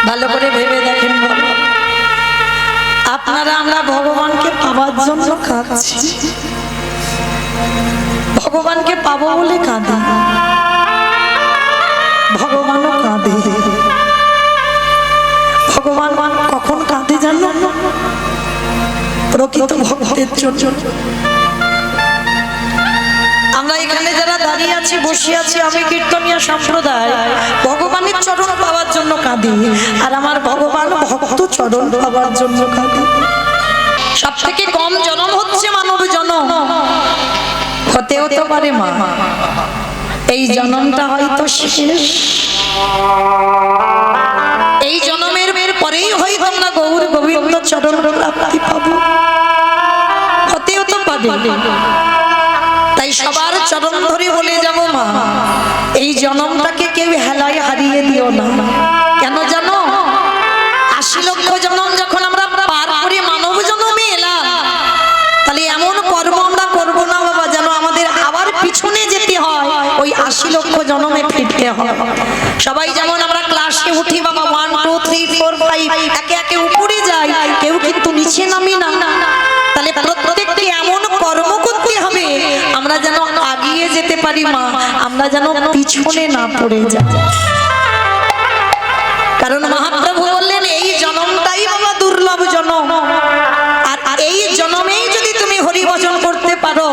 ভালো করে ভেবে দেখেন আপনারা আমরা ভগবানকে পাওয়ার জন্য কাঁদছি, ভগবানকে পাবো বলে কাঁদি, ভগবানও কাঁদে। ভগবান কখন কাঁদে জানো? প্রকৃত ভক্তের জন্য। আমরা এখানে যারা দাঁড়িয়ে আছি, বসে আছি, আমি কীর্তনিয়া সম্প্রদায় ভগবানের চরণ পাওয়ার জন্য কাঁদি, আর আমার ভগবান ভক্ত চরণ পাওয়ার জন্য কাঁদি। সব থেকে কম জন্ম হচ্ছে মানব জন্ম, হতেও তো পারে মা এই জন্মটা হয়তো শেষ, এই জন্মের পরেই হয়তো আমরা গৌর গোবিন্দ চরণ প্রাপ্তি পাবো, হতেও তো পারে। তাই সবার চরণ ধরে বলে যাব মা, এই জন্মটাকে কেউ হেলায় হারিয়ে দিও না। কেন জানো? ৮০ লক্ষ জন্ম যখন আমরা পার করে মানব জন্মে এলাম, তাহলে এমন কর্ম আমরা করবো না বাবা যেন আমাদের আবার পিছনে যেতে হয়, ওই ৮০ লক্ষ জন্মে ফিরতে হয়। সবাই যেমন আমরা ক্লাসে উঠি বাবা 1 2 3 4 5 একে একে উপরে যাই, কেউ কিন্তু নিচে নামি না। তাহলে প্রত্যেককে এমন কর্ম করতে হবে আমরা যেন আগিয়ে যেতে পারি মা, আমরা যেন পিছনে না পড়ে যাই। কারণ মহাপ্রভু বললেন এই জন্মটাই বাবা দুর্লভ জন্ম, আর এই জন্মেই যদি তুমি হরি ভজন করতে পারো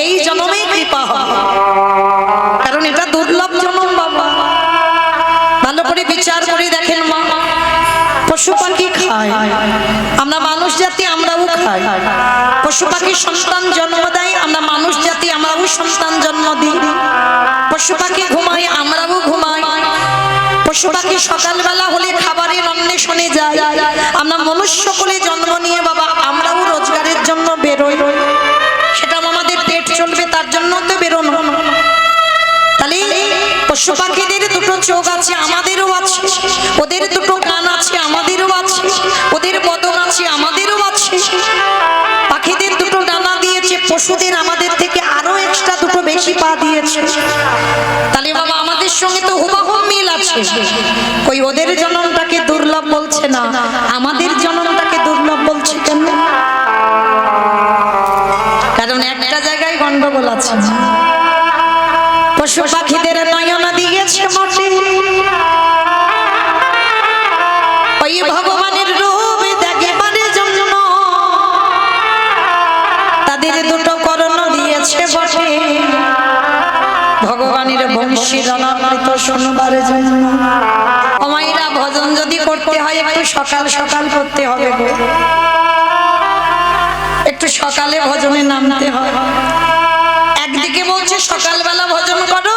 এই জন্মেই কৃপা হবে, কারণ এটা দুর্লভ জন্ম বাবা। ভালো করে বিচার করে দেখেন মা, পশু পাখি খায়, আমরা মানুষ জাতি আমরাও খাই। পশু পাখি সন্তান জন্ম দেয়, আমরা মানুষ জাতি আমরাও সন্তান জন্ম দিই। পশু পাখি ঘুমায়, আমরাও ঘুমাই। পশু পাখি সকালবেলা হলে খাবারের অন্বেষণে যায়, আমরা মনুষ্য কোলে জন্ম নিয়ে বাবা আমরাও রোজগারের জন্য বেরোই, সেটা আমাদের পেট চলবে তার জন্য তো বেরোনো। তাহলে পশু পাখিদের দুটো চোখ আছে, আমাদেরও আছে, ওদের দুটো কান আছে, আমাদেরও আছে, ওদের বদন আছে, আমাদেরও আছে। পাখিদের দুটো ডানা দিয়েছে, পশুদের আমাদের থেকে আরো এক্সট্রা দুটো বেশি পা দিয়েছে। তাহলে বাবা আমাদের সঙ্গে তো হুবহু মিল আছে। কই ওদের জন্মটাকে দুর্লভ বলছে না, আমাদের জন্মটাকে দুর্লভ বলছে কেন? কারণ একটা জায়গায় গন্ডগোল আছে। পশু পাখিদের নয়ন দিয়েছে মাটি, ওই ভগবানের রূপ দেখবার জন্য তাদের দুটো করণ দিয়েছে বটে, ভগবানের বংশীর অনামৃত শুনবার জন্য। মায়েরা ভজন যদি করতে হয় একটু সকাল সকাল করতে হবে গো, একটু সকালে ভজনে নামতে হয়। একদিকে বলছে সকালবেলা ভজন করো,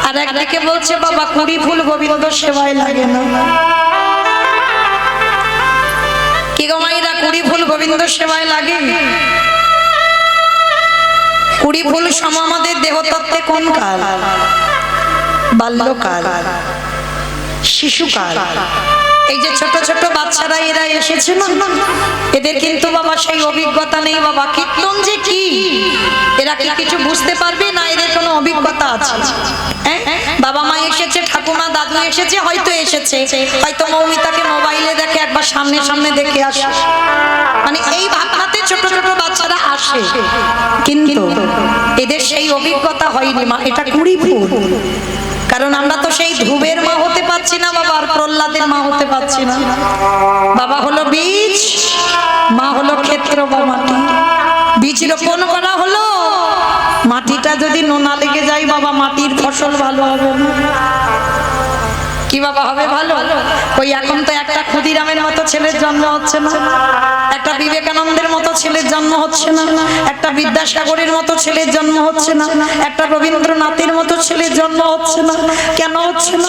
আর একদিকে বলছে বাবা 20 ফুল গোবিন্দ সেবায় লাগে না। কি গো মাইরা 20 ফুল গোবিন্দ সেবায় লাগে? 20 ফুল সম আমাদের দেহতত্ত্বে কোন কাল? বাল্যকাল, শিশুকাল। এই যে ছোট ছোট বাচ্চারা এরা এসেছে না, এদের কিন্তু বাবা সেই অভিজ্ঞতা নেই বাবা কীর্তন যে কি, এরা কি কিছু বুঝতে পারবে না? এদের কোনো অভিজ্ঞতা আছে? বাবা মা এসেছে, ঠাকুমা দাদু এসেছে, হয়তো এসেছে, হয়তো মৌমিতাকে মোবাইলে দেখে, একবার সামনে সামনে দেখে আসে, মানে এই ভাবনাতে ছোট ছোট বাচ্চারা আসে, কিন্তু এদের সেই অভিজ্ঞতা হয়নি মা। এটা 20 ফুল, কারণ আমরা তো সেই ধ্রুবের মা হতে পারছি না বাবা, আর প্রহ্লাদের মা হতে পারছি না। বাবা হলো বীজ, মা হলো ক্ষেত্র বা মাটি। বীজ রোপণ করা হলো, মাটিটা যদি নোনা লেগে যায় বাবা মাটির ফসল ভালো হবে না। কি বাবা হবে ভালো? ওই এখন তো একটা ক্ষুদিরামের মতো ছেলের জন্ম হচ্ছে না, একটা বিবেকানন্দের মতো ছেলের জন্ম হচ্ছে না, একটা বিদ্যাসাগরের মতো ছেলের জন্ম হচ্ছে না, একটা রবীন্দ্রনাথের মতো ছেলের জন্ম হচ্ছে না। কেন হচ্ছে না?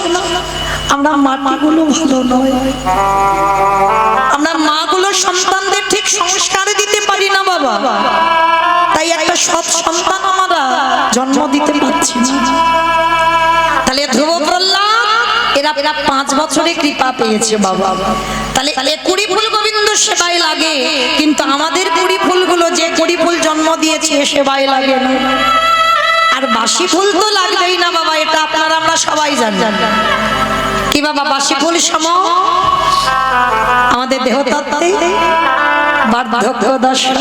আমরা মাটিগুলো ভালো নয়, আমরা মাগুলো সন্তানদের ঠিক সংস্কার দিতে পারি না বাবা, তাই একটা সৎ সন্তান আমরা জন্ম দিতে পারছি না। তাহলে ধ্রুব প্রহ্লাদ এরা 5 বছরে কৃপা পেয়েছে বাবা। তাহলে 20 ফুল গোবিন্দ সেবায় লাগে, কিন্তু আমাদের 20 ফুলগুলো যে 20 ফুল জন্ম দিয়েছে সেবায় লাগে না। আর বাসি ফুল তো লাগবেই না বাবা, এটা আপনারা আমরা সবাই জানি। কি বাবা বাসি ফুল সম আমাদের দেহতত্ত্বে বার্ধক্য দশা,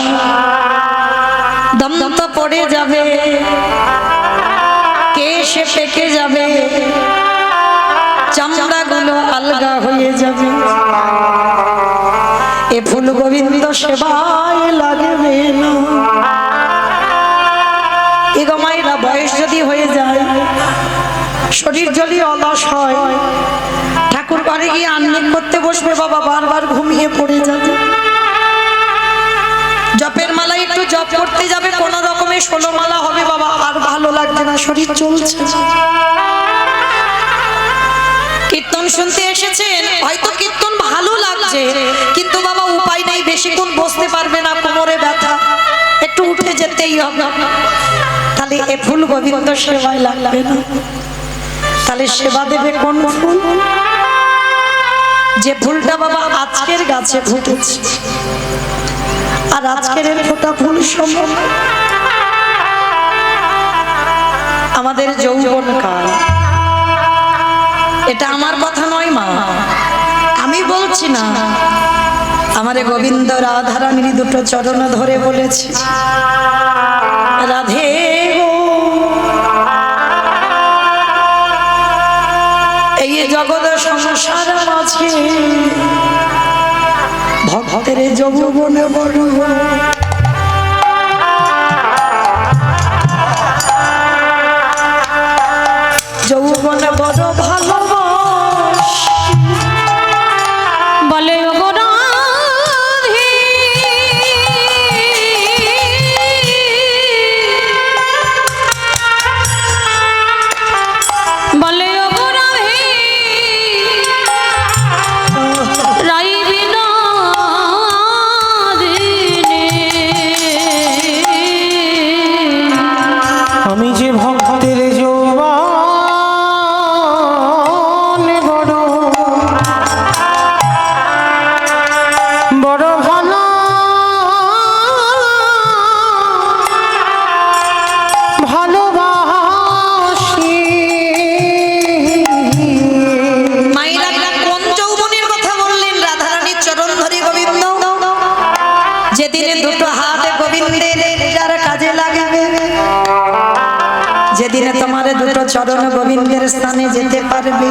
দন্ত পড়ে যাবে, কেশে পেকে যাবে, চামড়াগুলো আলগা হয়ে যাবে। এ ফুল গোবিন্দ সেবায় লাগবে না। এ গো মায়েরা, বয়স যদি হয়ে যায়, শরীর যদি অলস হয়, ঠাকুর ঘরে গিয়ে আহ্নিক করতে বসবে বাবা, বারবার ঘুমিয়ে পড়ে যাবে। জপের মালা একটু জপ করতে যাবে, কোন রকমের 16 মালা হবে বাবা, আর ভালো লাগবে না, শরীর চলছে। কীর্তন শুনতে এসেছেন, হয়তো কীর্তন ভালো লাগছে, কিন্তু বাবা উপায় নেই, বেশিক্ষণ বসতে পারবে না, কোমরে ব্যথা, একটু উঠে যেতেই হবে। তাহলে এ ফুল গোবিন্দ সেবায় লাগবে না। তাহলে সেবা দেবে কোন ফুল? যে ফুলটা বাবা আজকের গাছে ফুটেছে, আর আজকের ফোটা ফুল সময় আমাদের যৌবন কাল। এটা আমার কথা নয় মা, আমি বলছি না, আমারে গোবিন্দ রাধারানীর দুটো চরণ ধরে বলেছে, রাধে গো, এই জগৎ সংসার মাঝে ভক্তের যৌবনে বড়, যৌবনে বড় ভালোবাস বলে যেদিনে তোমার দুটো চরণ গোবিন্দের স্থানে যেতে পারবে,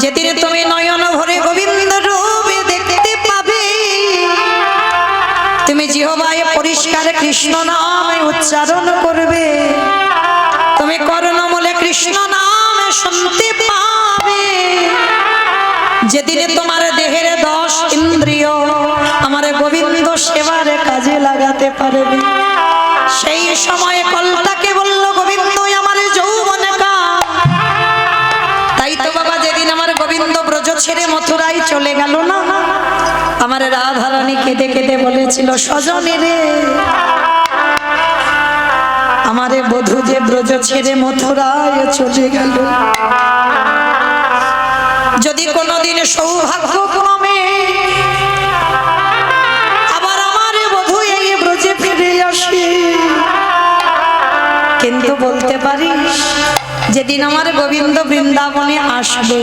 যেদিনে তুমি নয়ন ভরে গোবিন্দ রূপে দেখতে পাবে, তুমি জিহ্বায় পরিষ্কার কৃষ্ণ নাম উচ্চারণ করবে, তুমি কর্ণমূলে কৃষ্ণ নাম শুনতে পাবে, যেদিনে তোমার দেহের 10 ইন্দ্রিয় আমার গোবিন্দ সেবার কাজে লাগাতে পারবে, সেই সময় কলটাকে বলল গোবিন্দ আমার যৌবন কাল। তাই তো বাবা যেদিন আমার গোবিন্দ ব্রজ ছেড়ে মথুরায় চলে গেল না, আমার রাধারানী কেঁদে কেঁদে বলেছিল, স্বজনে রে, আমারে বধূ যে ব্রজ ছেড়ে মথুরায় চলে গেল, যদি কোনোদিন সৌভাগ্য ক্রমে আবার আমার বধূ এই ব্রজে ফিরে আসে, কিন্তু বলতে পারিস যেদিন আমার গোবিন্দ বৃন্দাবনে আসবে,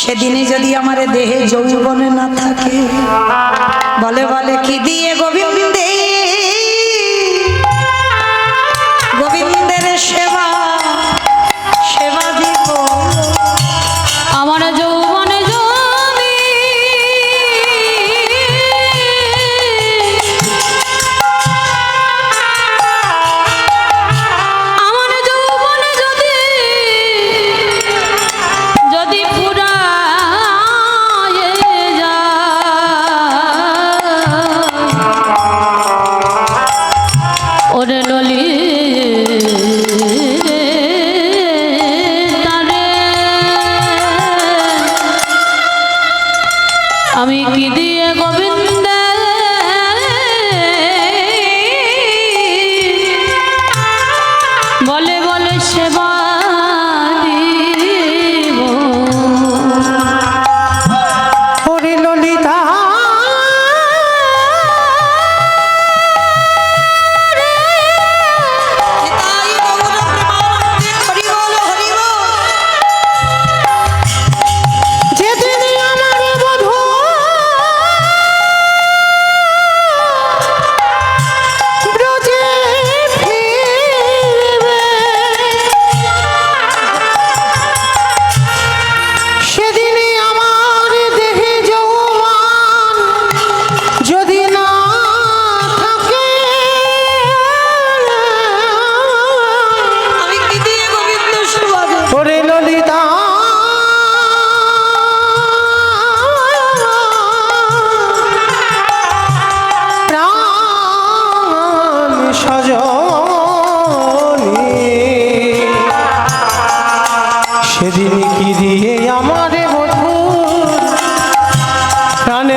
সেদিনে যদি আমার দেহে যৌবনে না থাকে, বলে বলে কি দিয়ে গোবিন্দে গোবিন্দের সেবা সেবা দিব, আমার যৌবনে জমি আমার যৌবনে যদি ফুরায়ে যায়, ওরে ললি আমি কি দিয়ে গোবিন্দ বলে বলে সেবা দিব, ওরে ললিতা যেদিন আমার বধূ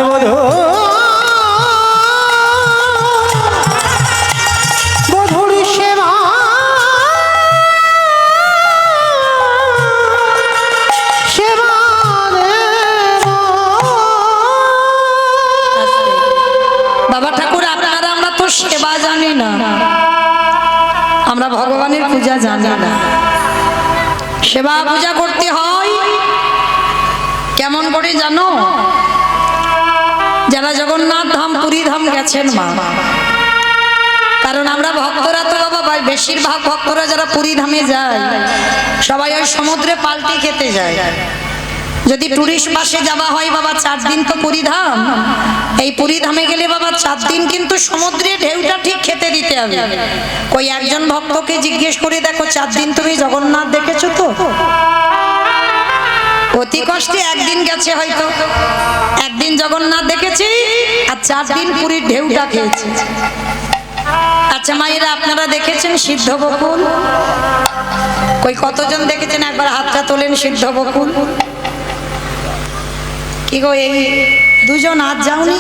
বধূ বধূর সেবা সেবা বাবা ঠাকুর আপনারা আমরা তো সেবা জানি না, আমরা ভগবানের পূজা জানি না। সেবা পূজা করতে হয় কেমন করে জানো? যারা জগন্নাথ ধাম পুরী ধাম গেছেন মা, কারণ আমরা ভক্তরা তো বাবা বেশিরভাগ ভক্তরা যারা পুরী ধামে যায় সবাই ওই সমুদ্রে পাল্টি খেতে যায়। যদি টুরিস্ট বাসে যাওয়া হয় বাবা 4 দিন তো পুরী ধাম, এই পুরী ধামে গেলে বাবা 4 দিন কিন্তু সমুদ্রে ঢেউটা ঠিক খেতে দিতে হবে। কই একজন ভক্তকে জিজ্ঞেস করে দেখো 4 দিন তুমি জগন্নাথ দেখেছো তো? অতি কষ্টে একদিন গেছে, হয়তো একদিন জগন্নাথ দেখেছি আর 4 দিন পুরীর ঢেউটা খেয়েছে। আচ্ছা মায়েরা আপনারা দেখেছেন সিদ্ধ বকুল? কই কতজন দেখেছেন? একবার হাতটা তোলেন। সিদ্ধ বকুল কি গো, এই দুজন হাত যাওনি?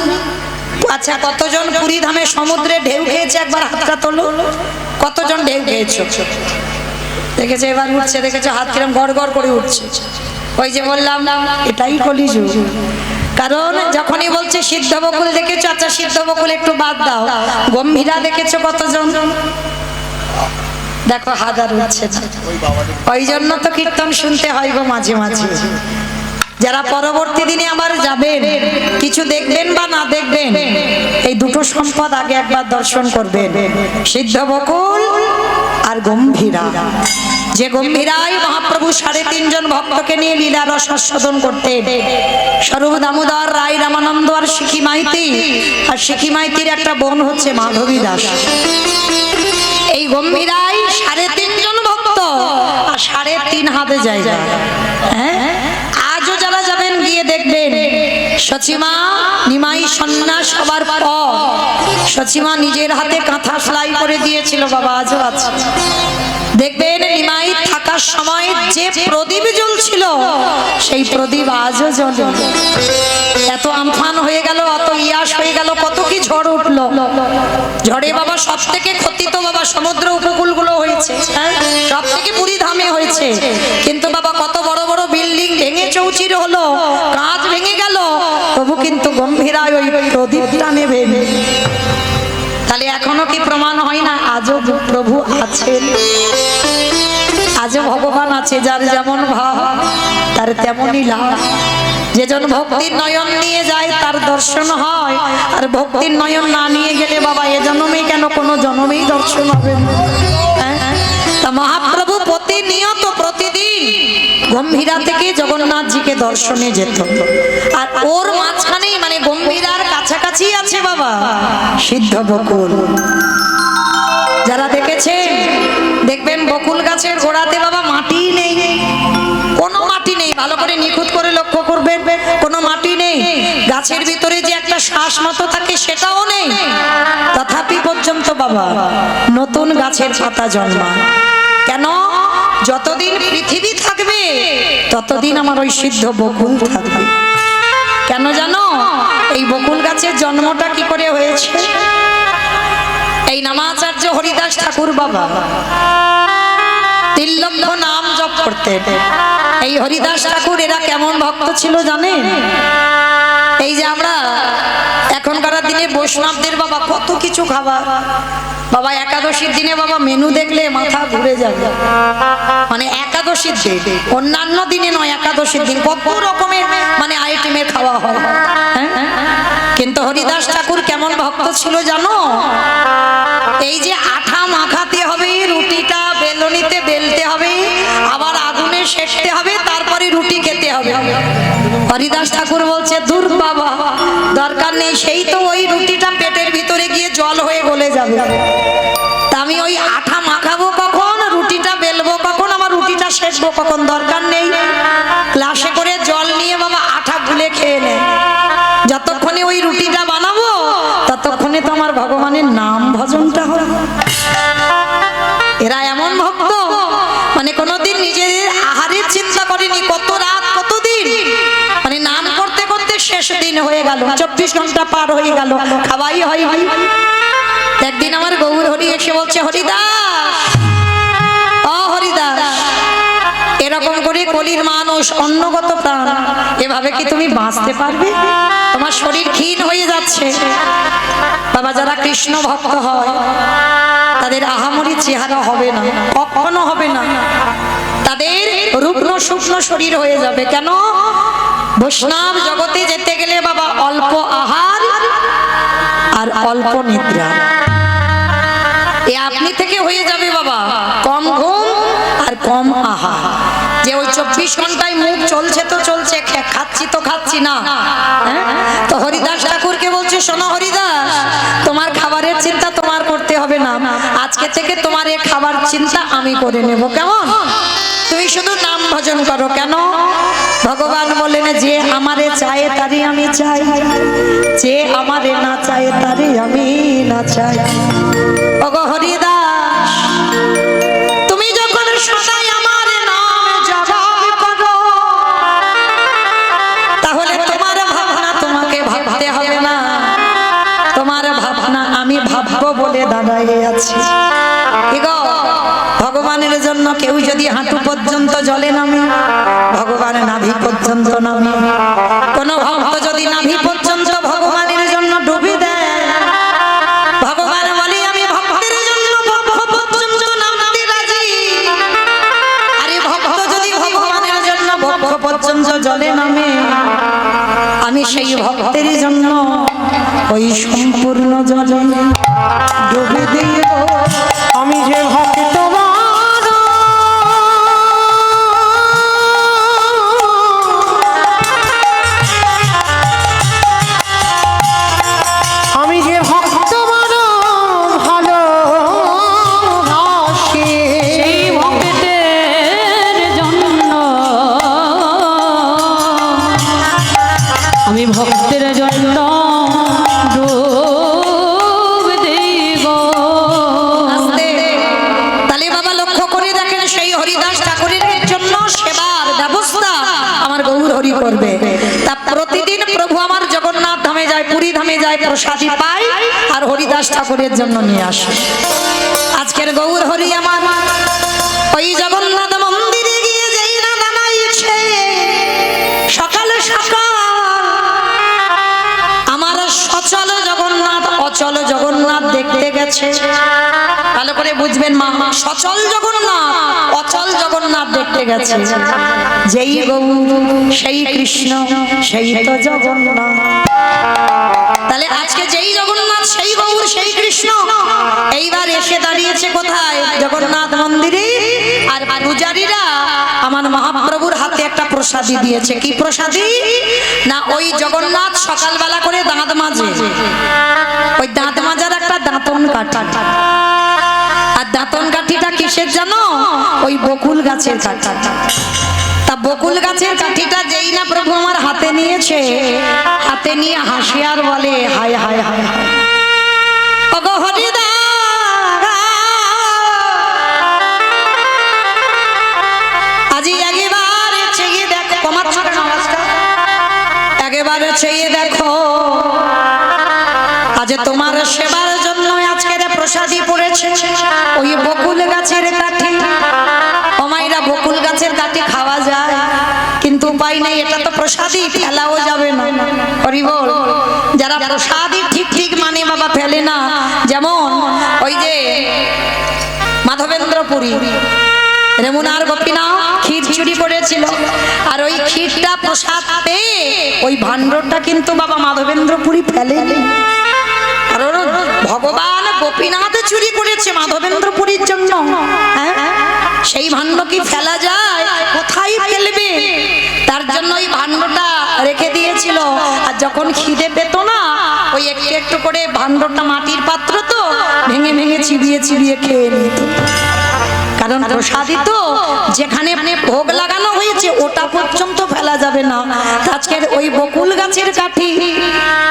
আচ্ছা কতজন পুরী ধামে সমুদ্রে ঢেউ খেয়েছে? একবার হাতটা তোলো। কতজন ঢেউ খেয়েছো? দেখেছে এবার উঠছে, দেখেছো হাত কিরম গড় গড় করে উঠছে। ওই যে বললাম এটাই কলিযুগ। কারণ যখনই বলছে সিদ্ধ বকুল দেখেছো, আচ্ছা সিদ্ধ বকুল একটু বাদ দাও, গম্ভীরা দেখেছো কতজন? দেখো হাজার উঠছে। ওই জন্য তো কীর্তন শুনতে হয় গো মাঝে মাঝে। যারা পরবর্তী দিনে আবার যাবেন, কিছু দেখবেন বা না দেখবেন, এই দুটো সম্পদ আগে একবার দর্শন করবেন, সিদ্ধ বকুল আর গম্ভীরা। যে গম্ভীরায় মহাপ্রভু 3.5 জন ভক্তকে নিয়ে লীলা রস আস্বাদন করতেন। স্বরূপ দামোদর রায়, রামানন্দ আর শিখি মাইতি। আর শিখি মাইতির একটা বোন হচ্ছে মাধবী দাস। এই গম্ভীরায় 3.5 জন ভক্ত আর 3.5 হাতে জায়গা। হ্যাঁ, আজও যারা যাবেন গিয়ে দেখবেন সচিমা নিমাই সন্ন্যাস সবার পর সচিমা নিজের হাতে কাঁথা সেলাই করে দিয়েছিল বাবা, আজও আছে। দেখবেন নিমাই থাকার সময় যে প্রদীপ জ্বলছিল সেই প্রদীপ আজও জ্বলে। এত আমফান হয়ে গেল, অত ইয়াস হয়ে গেল, কত কি ঝড় উঠলো। ঝড়ে বাবা সব থেকে ক্ষতি তো বাবা সমুদ্র উপকূলগুলো হয়েছে, সব থেকে পুরী ধামে হয়েছে। কিন্তু বাবা কত বড় বড় বিল্ডিং ভেঙে চৌচির হলো, কাঁচ ভেঙে গেল, তবু কিন্তু গম্ভীরায় ওই প্রদীপটা নেবে। তাহলে এখনো কি প্রমাণ হয় না আজও প্রভু আছেন, আজও ভগবান আছে। যার যেমন ভাব তার তেমনই লাভ। যেজন ভক্তির নয়ন নিয়ে যায় তার দর্শন হয়, আর ভক্তির নয়ন না নিয়ে গেলে বাবা এ জন্মে কেন কোনো জন্মেই দর্শন হবে না। তা মহাপ্রভু প্রতিনিয়ত প্রতিদিন গম্ভীরা থেকে জগন্নাথজিকে দর্শনে যেত। আর ওর মাঝখানেই মানে গম্ভীরার কাছাকাছি আছে বাবা সিদ্ধ বকুল। যারা দেখেছেন দেখবেন বকুল গাছের গোড়াতে বাবা মাটি নেই, কোনো মাটি নেই। ভালো করে নিখুঁত করে লক্ষ্য করবেন, কোনো মাটি নেই। গাছের ভিতরে যে একটা শ্বাস মতো থাকে সেটাও নেই। তথাপি পর্যন্ত বাবা নতুন গাছের পাতা জন্মায়। কেন? যতদিন পৃথিবী থাকবে ততদিন আমার ওই সিদ্ধ বকুল থাকবে। কেন জানো? এই বকুল গাছের জন্মটা কি করে হয়েছে? এই নামাচার্য হরিদাস ঠাকুর বাবা 3 লক্ষ নাম জপ করতেন। এই হরিদাস ঠাকুর এরা কেমন ভক্ত ছিল জানেন? এই যে আমরা এখনকার দিনে বৈষ্ণবদের বাবা কত কিছু খাবার, বাবা একাদশীর দিনে বাবা মেনু দেখলে মাথা ঘুরে যাবে। মানে একাদশীর দিন, অন্যান্য দিনে নয়, একাদশীর দিন কত রকমের মানে আইটেমের খাওয়া হয়। কিন্তু হরিদাস ঠাকুর কেমন ভক্ত ছিল জানো? এই যে আঠা মাখাতে হবে, রুটিটা বেলনিতে বেলতে হবে, আবার আগুনে সেঁকতে হবে, তারপরে রুটি খেতে হবে। হরিদাস ঠাকুর বলছে দূর বাবা, দরকার নেই, সেই তো ওই রুটিটা পেটের ভিতরে গিয়ে জল হয়ে গলে যাবে। তা আমি ওই আঠা মাখাবো কখন, রুটিটা বেলবো কখন, আমার রুটিটা সেঁকবো কখন, দরকার নেই। গ্লাসে করে জল নিয়ে বাবা আঠা গুলে খেয়ে নেয়। যতক্ষণে ওই রুটিটা বানাবো ততক্ষণে তো আমার ভগবানের নাম ভজনটা হবে। এরা এমন ভক্ত মানে কোনোদিন নিজেদের আহারের চিন্তা করেনি। কত রাত কত দিন মানে নাম করতে করতে শেষ শেষ দিন হয়ে গেল, 24 ঘন্টা পার হয়ে গেল, খাওয়াই হয়। একদিন আমার গৌর হরি এসে বলছে, হরিদাস, ও হরিদাস, এরকম করে কলির মানুষ, অন্নগত প্রাণ, এভাবে কি তুমি বাঁচতে পারবে? তোমার শরীর ক্ষীণ হয়ে যাচ্ছে। বাবা, যারা কৃষ্ণ ভক্ত হয় তাদের আহামরি চেহারা হবে না, কখনো হবে না। তাদের রুগ্ন শুকনো শরীর হয়ে যাবে। কেন? বৈষ্ণব জগতে যেতে গেলে বাবা অল্প আহার আর অল্প নিদ্রা, এ আপনি থেকে হয়ে যাবে বাবা। কম ঘুম আর কম আহার। যে ওই 24 ঘন্টায় মুখ চলছে তো চলছে, খাচ্ছি তো খাচ্ছি না। তো হরিদাস ঠাকুরকে বলছে, শোনো হরিদাস, তোমার খাবারের চিন্তা তোমার করতে হবে না, আজকে থেকে তোমার এই খাবার চিন্তা আমি করে নেব। কেমন? তুমি শুধু নাম ভজন করো। কেন? ভগবান বলেন, যে আমারে চায় তারই আমি চাই, যে আমারে না চায় তারই আমি না চাই। ওগো হরিদাস, তুমি যখন সদাই আমার নাম জপ করো, তাহলে তোমার ভাবনা তোমাকে ভাবতে হবে না, তোমার ভাবনা আমি ভাববো বলে দাঁড়াইয়ে আছি। ভগবানের জন্য কেউ যদি হাঁটু পর্যন্ত জলে নামে, ভগবান নাভি পর্যন্ত নামে। কোন ভক্ত যদি নাভি পর্যন্ত ভগবানের জন্য ডুবি দেয়, ভগবান বলে, আমি ভক্তের জন্য বক্ষ পর্যন্ত নামতে রাজি। আরে ভক্ত যদি ভগবানের জন্য বক্ষ পর্যন্ত জলে নামে, আমি সেই ভক্তের জন্য ওই সম্পূর্ণ জলে ডুবে দিব। আমি যে ভক্ত ভক্তের জন্য ডুব দেব। তাহলে বাবা লক্ষ্য করে দেখেন, সেই হরিদাস ঠাকুরের জন্য সেবার ব্যবস্থা আমার গৌর হরি করবে। তা প্রতিদিন প্রভু আমার জগন্নাথ ধামে যায়, পুরী ধামে যায়, প্রসাদী পায় আর হরিদাস ঠাকুরের জন্য নিয়ে আসে। আজকের গৌর হরি আমার ওই জগন্নাথ মন্দিরে গিয়ে যেই না দাঁড়াইছে, সকালে সকাল আমার সচল জগন্নাথ অচল জগন্নাথ দেখতে গেছে। ভালো করে বুঝবেন মা, সচল জগন্নাথ অচল জগন্নাথ দেখতে গেছে। যেই গৌর সেই কৃষ্ণ, সেই তো জগন্নাথ। তাহলে আজকে যেই জগন্নাথ সেই গৌর সেই কৃষ্ণ এইবার এসে দাঁড়িয়েছে কোথায়? জগন্নাথ মন্দিরে। আর পূজারীরা আমার মহাপ্রভুর হাতে একটা প্রসাদী দিয়েছে। কি প্রসাদী? না, ওই জগন্নাথ সকালবেলা করে দাঁত মাজে, ওই দাঁত মাজার একটা দাঁতন কাঠি। আর দাঁতন কাঠিটা কিসের জানো? ওই বকুল গাছের কাঠি। তা বকুল গাছের কাঠিটা যেই না প্রভু আমার হাতে নিয়েছে, হাতে নিয়ে হাসি আর বলে, হায় হায় হায় হায়, ওগো হরিদাস, আজি একেবারে চেয়ে দেখো, কমাচ্ছ কেন আওয়াজটা? একেবারে চেয়ে দেখো, আজ তোমার সেবার জন্য আজকের প্রসাদী পড়েছে ওই বকুল গাছের কাঠি। ওমাইরা, বকুল গাছের কাঠি খাওয়া যায়, কিন্তু উপায় নেই, এটা তো প্রসাদী, ফেলাও যাবে না। হরি বল। যারা প্রসাদী ঠিক ঠিক মানে বাবা ফেলে না, যেমন ওই যে মাধবেন্দ্রপুরী রেমুনার গোপীনাথ ক্ষীর চুরি করেছিল, আর ওই ক্ষীরটা প্রসাদ পেয়ে ওই ভাণ্ডটা কিন্তু বাবা মাধবেন্দ্রপুরী ফেলেনি। কারণ ভগবান গোপীনাথ চুরি করেছে মাধবেন্দ্রপুরীর জন্য। সেই ভাণ্ড কি ফেলা যায়? কোথায় ফেলবে? তার জন্য ওই ভাণ্ডটা রেখে দিয়েছিল। আর যখন খিদে পেত না, ওই একটু একটু করে ভাণ্ডটা, মাটির পাত্র তো, ভেঙে ভেঙে চিবিয়ে চিবিয়ে খেয়ে নিত। কারণ প্রসাদী তো, যেখানে ভোগ লাগানো হয়েছে ওটা পর্যন্ত ফেলা যাবে না। আজকের ওই বকুল গাছের কাঠি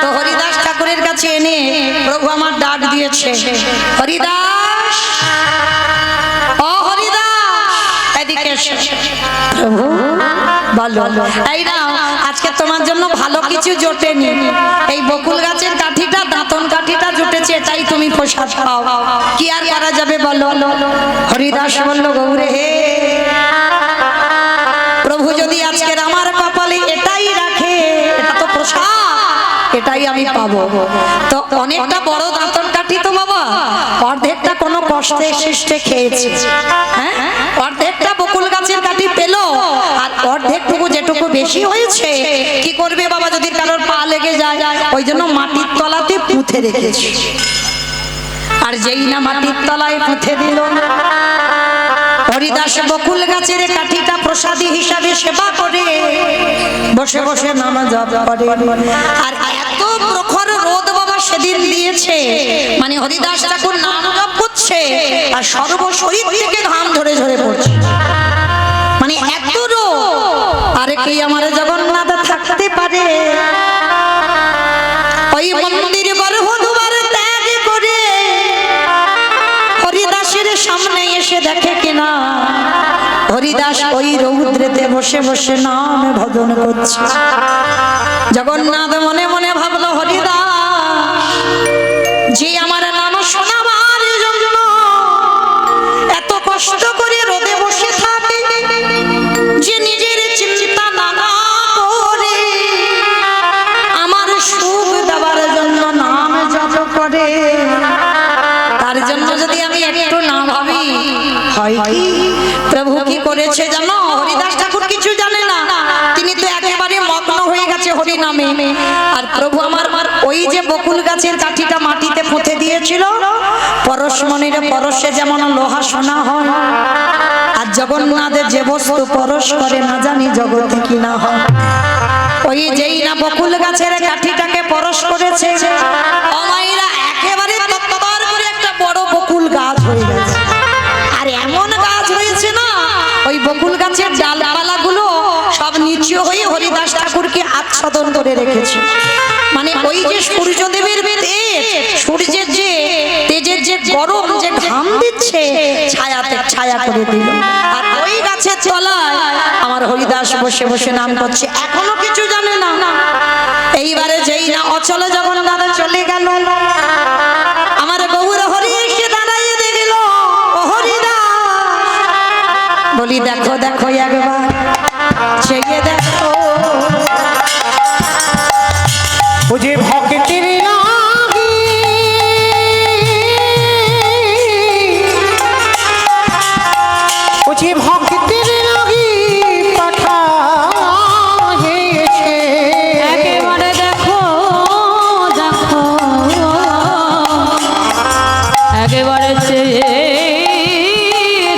তো হরিদাস ঠাকুরের কাছে এনে প্রভু আমার ডাক দিয়েছে, হরিদাস, ও হরিদাস, এদিকে এসো। প্রভু বলো, এই নাও আজকে তোমার জন্য ভালো কিছু জোটেনি, এই বকুল গাছের কাঠিটা দাঁতন কাঠিটা জুটেছে, এটাই তুমি প্রসাদ পাও। কি আর করা যাবে বলো? হরিদাস বলল, গৌরে হে প্রভু, যদি আজকের আমার কপালে এটাই রাখে, এটা তো প্রসাদ, এটাই আমি পাবো। তো অনেকটা বড় দাঁতন কাঠি তো বাবা, অর্ধেকটা কোনো কষ্টে সৃষ্টে খেয়েছে, হ্যাঁ, অর্ধেকটা বকুল গাছের কাঠি পেলো, আর অর্ধেকটুকু যেটুকু বেশি হয়েছে কি করবে বাবা, যদি কারোর পা লেগে যায়, ওই জন্য মাটির তলাতে পুঁতে রেখেছে। আর যেই না মাটির তলায় পুঁতে দিল, হরিদাস বকুল গাছের কাঠিটা প্রসাদী হিসাবে সেবা করে বসে বসে নাম জপ করে। আর এত প্রখর রোদ বাবা সেদিন দিয়েছে, মানে হরিদাস ঠাকুর নাম জপ করছে আর সর্বশরীর থেকে ঘাম ঝরে ঝরে পড়ছে, মানে এত রোদ। আরে কি আমার জগন্নাথ থাকতে পারে? ওই মন্দির গর্ভদ্বার ত্যাগ করে হরিদাসের সামনে এসে দেখে কিনা হরিদাস ওই রৌদ্রেতে বসে বসে নাম ভজন করছে। জগন্নাথ মনে মনে ভাবলো, হরিদাস যে আমার নাম শোনাবার জন্য এত কষ্ট করে রোদে বসে থাকে, যে নিজের চিন্তা না করে আমার সুখ দেওয়ার জন্য নাম জপ করে, তার জন্য যদি আমি একটু না ভাবি হয় কি? প্রভু কি করেছে জানো? হরিদাস ঠাকুর কিছু জানে না, তিনি তো একেবারে মগ্ন হয়ে গেছে হরি নামে। আর প্রভু আমার ওই যে বকুল গাছের কাঠিটা মাটিতে পুঁতে দিয়েছিল, পরশমণির পরশে যেমন লোহা সোনা হয়, আর জগন্নাথের যে বস্তু পরশ করে না জানি জগতে কি না হয়। ওই যেই না বকুল গাছের কাঠিটাকে পরশ করেছে, অমাইরা একেবারে তত্তর করে একটা বড় বকুল গাছ হয়ে গেছে। আর এমন গাছ হয়েছে না, ওই বকুল গাছের ডালপালা গুলো সব নিচু হয়ে হরিদাস ঠাকুরকে আচ্ছাদন করে রেখেছে। মানে ওই যে সূর্যদেবের তেজ, সূর্যের যে তেজের যে গরম যে ঘাম দিচ্ছে, ছায়াতে ছায়া করে দিল। আর ওই গাছের তলায় আমার হরিদাস বসে বসে নাম করছে, এখনো কিছু জানে না। এইবারে যেই না অচল জগন্নাথ চলে গেল, আমার গৌর হরি এসে দাঁড়াইয়ে দিল, ও হরিদাস, বলি দেখো দেখো একবার চেয়ে দেখো, ও যে ভক্তের লাগি ও যে ভক্তের লাগি পাঠাইছে, একেবারে দেখো দেখো, একেবারে চেয়ে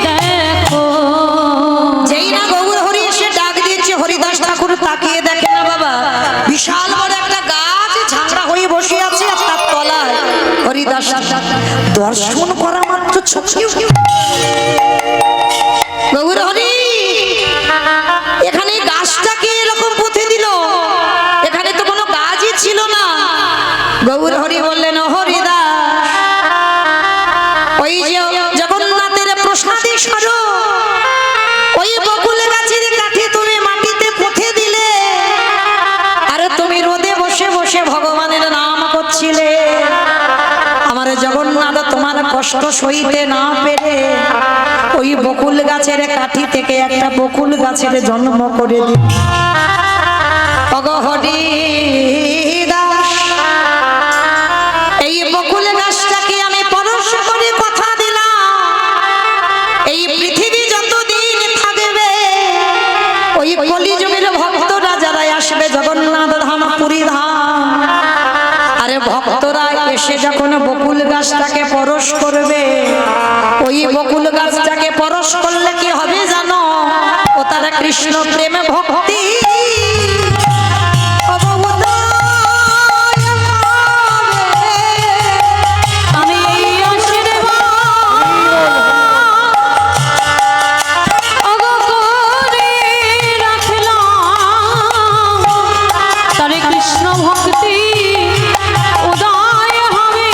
দেখো। যেই না গৌর হরি এসে ডাক দিয়েছে, হরিদাস ঠাকুর তাকিয়ে দেখে না বাবা, বিশাল বড় একটা গাছ ঝাঁকড়া হয়ে বসে আছে, আর তার তলায় হরিদাস দর্শন করা মাত্র চোখে গৌর হরি এখানে গাছটাকে এরকম পুঁতে দিল, এখানে তো কোনো গাছই ছিল না। গৌর হরি বললেন, ও হরিদাস, ওই যে জগন্নাথের প্রসাদী স্বরূপ ওই বকুল গাছের কাঠি তুমি মাটিতে পুঁতে দিলে, আর তুমি রোদে বসে বসে ভগবানের নাম করছিলে। আমার জগন্নাথ তোমার কষ্ট সইতে না পেরে ওই বকুল গাছের কাঠি থেকে একটা বকুল গাছের জন্ম করে দিল। ওগো হরিদাস, এই বকুল গাছটাকে আমি পরশ করে কথা দিলাম, এই পৃথিবী যতদিন থাকবে ওই কলিযুগের ভক্তরা যারা আসবে জগন্নাথ ধাম পুরী ধাম, আরে ভক্তরা এসে যখন বকুল গাছটাকে পরশ করবে, ওই বকুল গাছটাকে পরশ করলে কি হবে জানো? ও তারা কৃষ্ণ প্রেমে ভক্তি আমি এই আশীর্বাদ ওগো করে রাখলাম, তারে কৃষ্ণ ভক্তি উদয় হবে।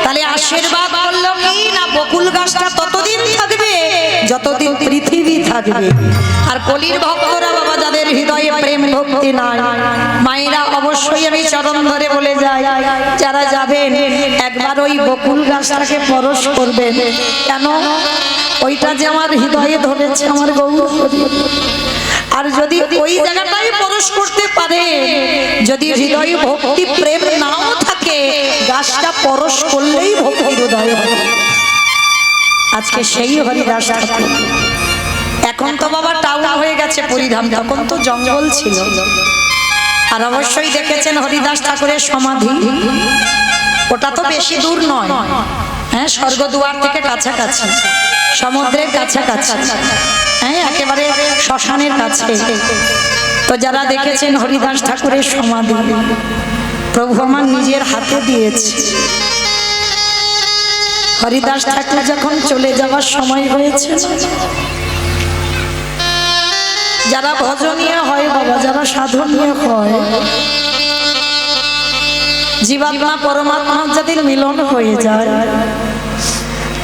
তাহলে আশীর্বাদ করলো কি না, বকুল গাছটা ততদিন থাকবে যতদিন পৃথিবী থাকবে। আর কলির ভক্তরা বাবা যাদের হৃদয়ে প্রেম ভক্তি নাই, মায়েরা অবশ্যই আমি চরণ ধরে বলে যাই, যারা যাবেন একবার ওই বকুল গাছটাকে পরশ করবেন। কেন? ওইটা যে আমার হৃদয়ে ধরেছে আমার গৌর। আর যদি ওই জায়গাটাই পরশ করতে পারে, যদি হৃদয়ে ভক্তি প্রেম নাও থাকে, গাছটা পরশ করলেই ভক্তির উদয় হবে। আজকে সেই হরিদাস ঠাকুর। এখন তো বাবা টাউন হয়ে গেছে পরিধাম, তখন তো জঙ্গল ছিল। আর অবশ্যই দেখেছেন হরিদাস ঠাকুরের সমাধি, ওটা তো বেশি দূর নয়, হ্যাঁ, স্বর্গদুয়ার থেকে কাছাকাছি, সমুদ্রের কাছাকাছি, হ্যাঁ, একেবারে শ্মশানের কাছে। তো যারা দেখেছেন হরিদাস ঠাকুরের সমাধি, প্রভু আমার নিজের হাতে দিয়েছে। হরিদাস ঠাকুর যখন চলে যাওয়ার সময় হয়েছে, যারা ভজনীয় হয় বাবা, যারা সাধনীয় হয়, জীবাত্মা পরমাত্মা যাদের মিলন হয়ে যায়,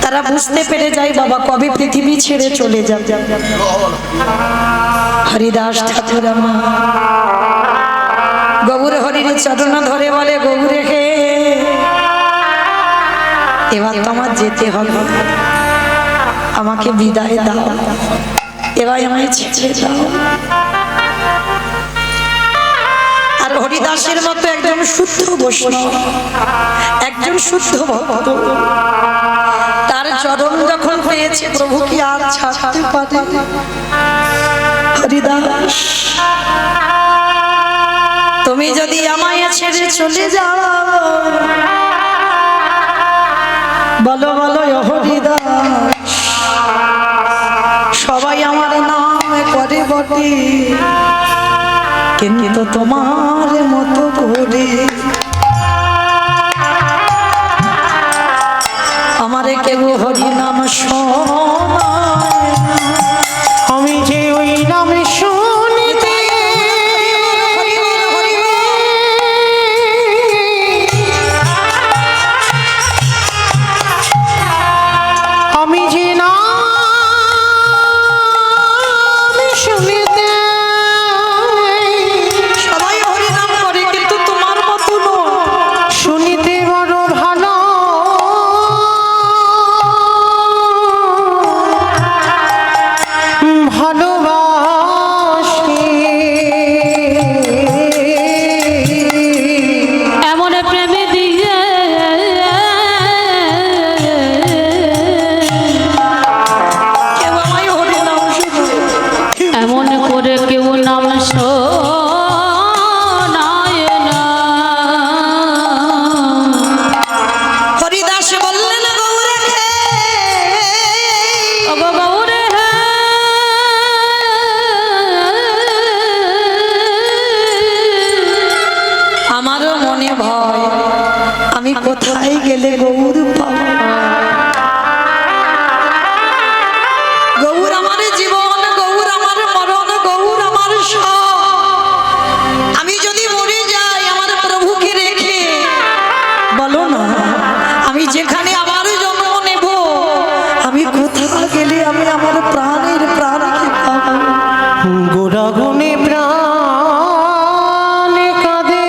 তারা বুঝতে পেরে যায় বাবা কবে পৃথিবী ছেড়ে চলে যাবে। হরিদাস ঠাকুর আমার গৌর হরির চরণ ধরে বলে, গৌরে হে, এবার তোমার যেতে হবে, আমাকে বিদায় দাও, এবার আমায় ছেড়ে দাও। আর হরিদাসের মতো একজন শুদ্ধ বৈষ্ণব, একজন শুদ্ধ ভক্ত, তার চরণ যখন পেয়েছে, প্রভু কি আর ছাড়তে পারে? হরিদাস, তুমি যদি আমায় ছেড়ে চলে যাও, বলো বলো হরিদাস, সবাই আমার নাম করে বটে, কিন্তু তোমার মতো করে আমারে কেউ হরি নাম শোনায়। আমি যে ওই নামে শুনিতে আমি যে নাম শুনিতে সবাই হরি নাম করে, কিন্তু তোমার মতো নয়। শুনিতে বড় ভালো, ভালোবাসি, এমন প্রেমে দিয়ে কেউ আমায় হরি নাম শোনায়। এমন করে কেউ নাম শোনায় না। হরিদাস বললেন, গৌরে হে, ওগো গৌরে হে, আমারও মনে ভয়, আমি কোথায় গেলে গৌর পাবো? গৌর আমার জীবন, গৌর আমার মরণ, গৌর আমার সব। আমি যদি মরে যাই আমার প্রভুকে রেখে, বলো না, আমি যেখানে আবার জন্ম নেব, আমি কোথায় গেলে আমি আমার প্রাণের প্রাণকে পাবো? গোড়াগুনে প্রাণ কাঁদে,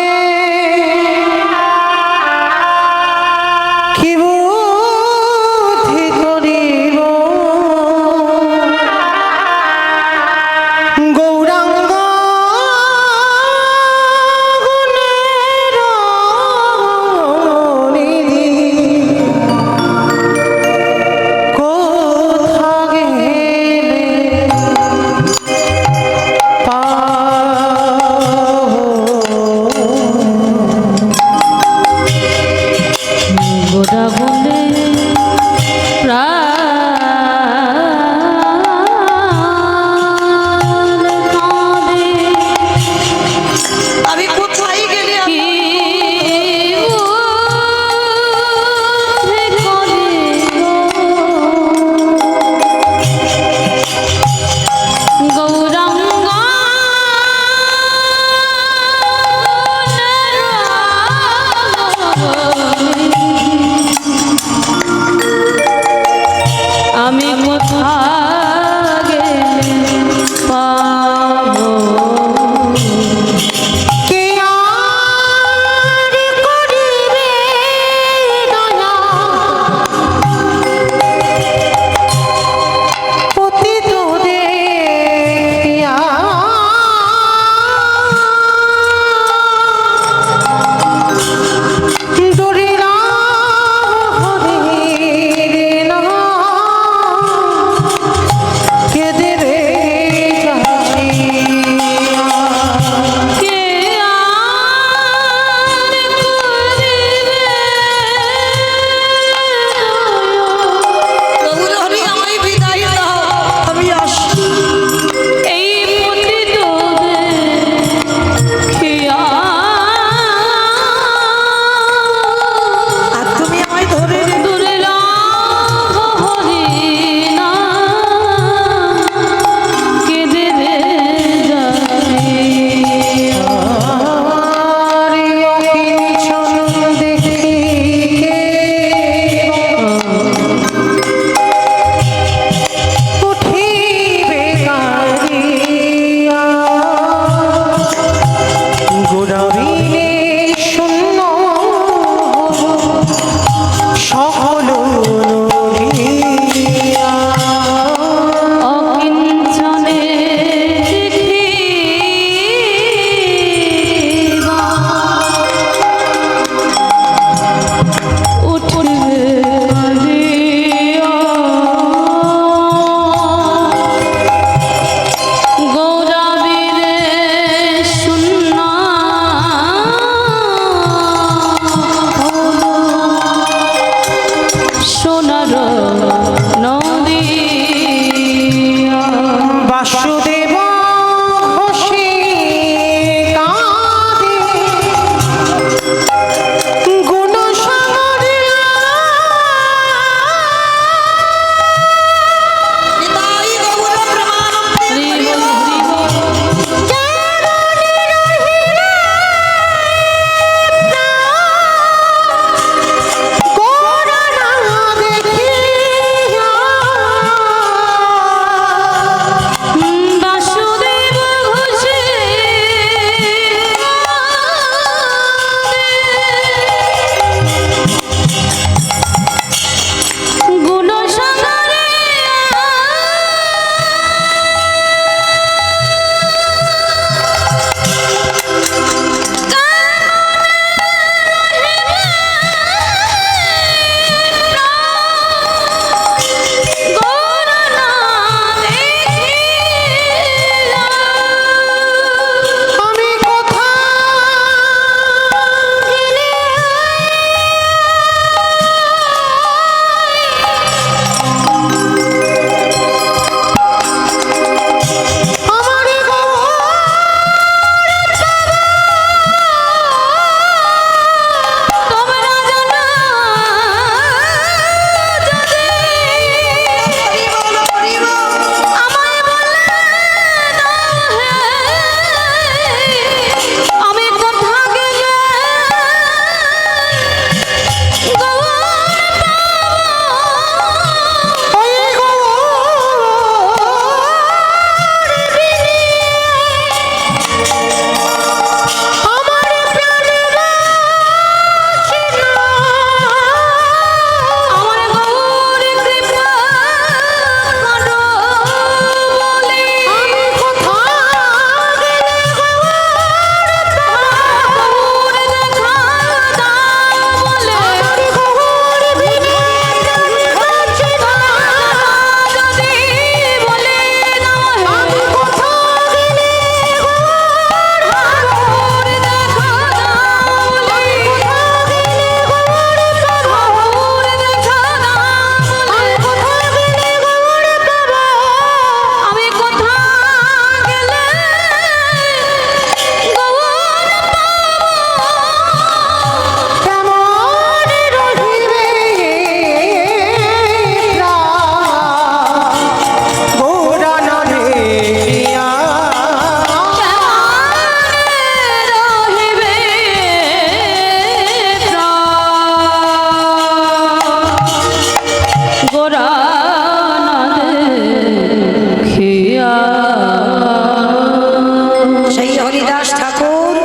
হরিদাস ঠাকুর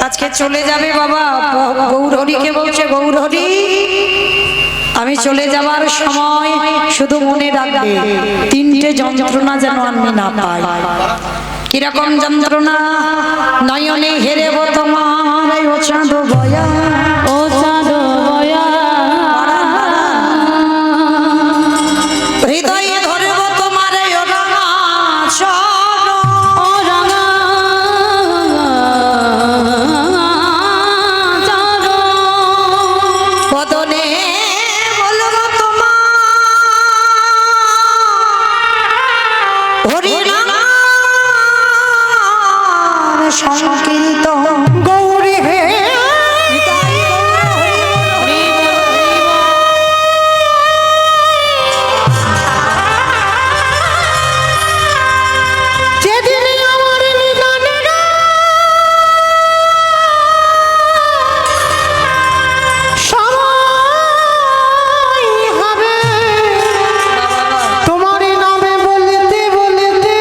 আজকে চলে যাবে বাবা। গৌরহরিকে বলছে, গৌরহরি আমি চলে যাবার সময় শুধু মনে রাখবে তিনটে যন্ত্রণা যেন আমি না পাই। কিরকম যন্ত্রণা? নয়নে হেরেব তোমার ও চাঁদ বয়া, ও চাঁদ বয়া, হৃদয়ে ধরব তোমার ও রাঙা চরণ, ও রাঙা চরণ, বদনে বলব তোমার হরি নাম সংকীর্তন। গৌরী হে যেদিন আমার নিদানের সময় হবে, তোমার নামে বলতে বলতে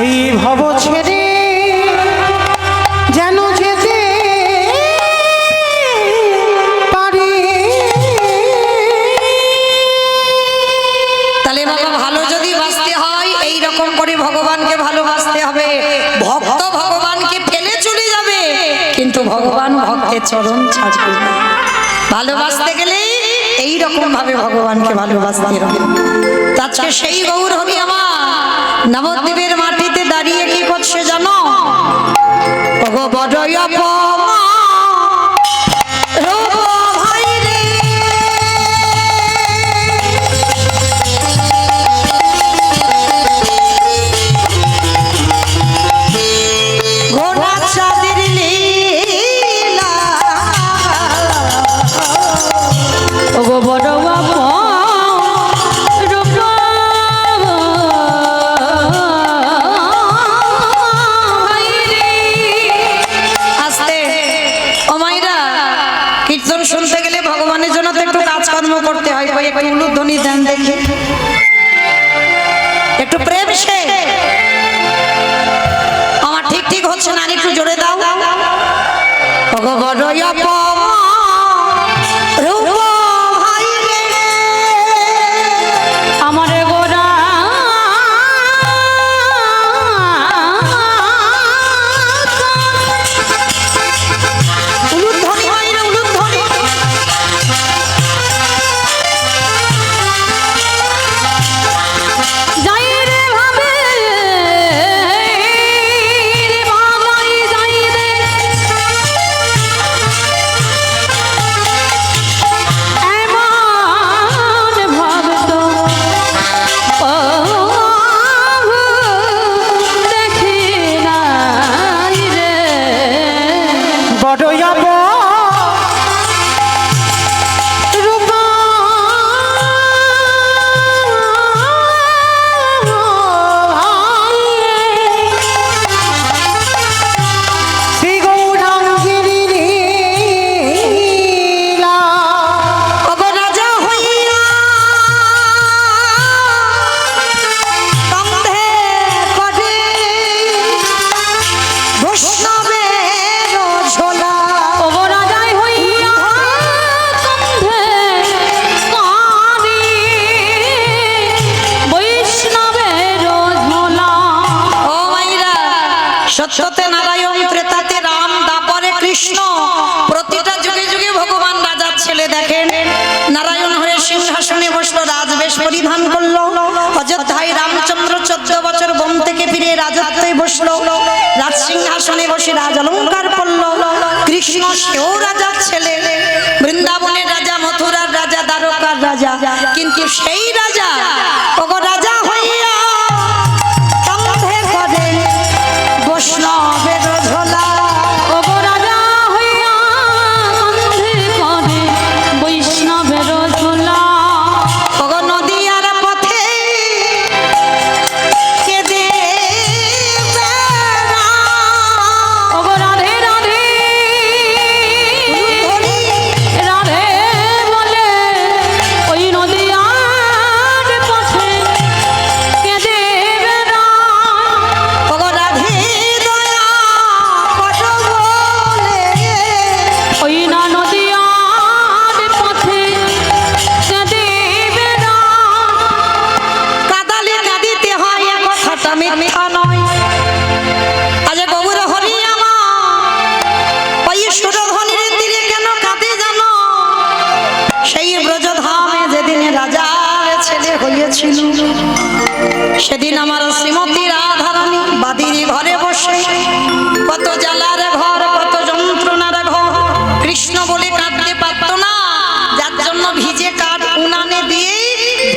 এই ভব ছেড়ে যেন যেতে পারি। তাহলে বাবা ভালো যদি বাঁচতে হয় এই রকম করে ভগবানকে ভালোবাসতে হবে। ভক্ত ভগবানকে ফেলে চলে যাবে কিন্তু ভগবান ভক্তের চরণ ছাড়বে না। ভালোবাসতে গেলে এই রকম ভাবে ভগবানকে ভালোবাসতে হবে। তো আজকে সেই গৌরহরি আমার নবদ্বীপের মাটিতে দাঁড়িয়ে কি করছে জানো? ওগো বড়ই অপমান রূপ ভাই রে, ঘোড়া চাঁদের লীলা, ও গো বড় বাবা রূপ ভাইরে। আস্তে ও মাইরা, কীর্তন শুনতে গেলে ভগবানের জন্য তো একটু কাজকর্ম করতে হয়। ভাই একটু উলুধ্বনি দেন দেখি, একটু প্রেম সে আমার ঠিক ঠিক হচ্ছে না, আর একটু জোরে দাও। ওগো বড়ই অপমান রূপ ভাই রে, আমার গোরা উলুধ্বনি মাইরা, উলুধ্বনি। যাই রে ভাবে রে ভালাই যাই রে, এমন ভাবে তো ও দেখি নাই রে। বড়ই রূপা শ্রী গৌরাঙ্গের লীলা, ওগো রাজা হইয়া কন্ধে করে বৈষ্ণবের ঝোলা, ও গো রাজাই হইয়া কন্ধে কাঁদি বৈষ্ণবের ঝোলা। ও মাইরা, সত্যতে নারায়ণ, ত্রেতাতে রাম, দাপরে কৃষ্ণ, প্রতিটা যুগে যুগে ভগবান রাজার ছেলে। দেখেন নারায়ণ হয়ে সিংহাসনে বসলো, রাজবেশ পরিধান করলো। অযোধ্যায় রামচন্দ্র 14 বছর বন থেকে ফিরে রাজত্বে বসলো, রাজ সিংহাসনে বসে রাজ অলঙ্কার পরলো। কৃষ্ণ সেও রাজার ছেলে, বৃন্দাবনের রাজা, মথুরার রাজা, দ্বারকার রাজা। কিন্তু সেই রাজা ওগো রাজা হইয়া কন্ধে করে বৈষ্ণবের ঝোলা, ও গো রাজা হইয়া কন্ধে করে বৈষ্ণবের ঝোলা। ওগো নদীয়ার পথে কেঁদে বেড়া, ও গো রাধে রাধে রাধে বলে ওই নদিয়া সেদিন আমার শ্রীমতী রাধারানী বাদির ঘরে বসে কত জ্বালার ঘর, কত যন্ত্রণার ঘর, কৃষ্ণ বলে কাঁদতে পারত না, যার জন্য ভিজে কাঠ উনানে দিয়ে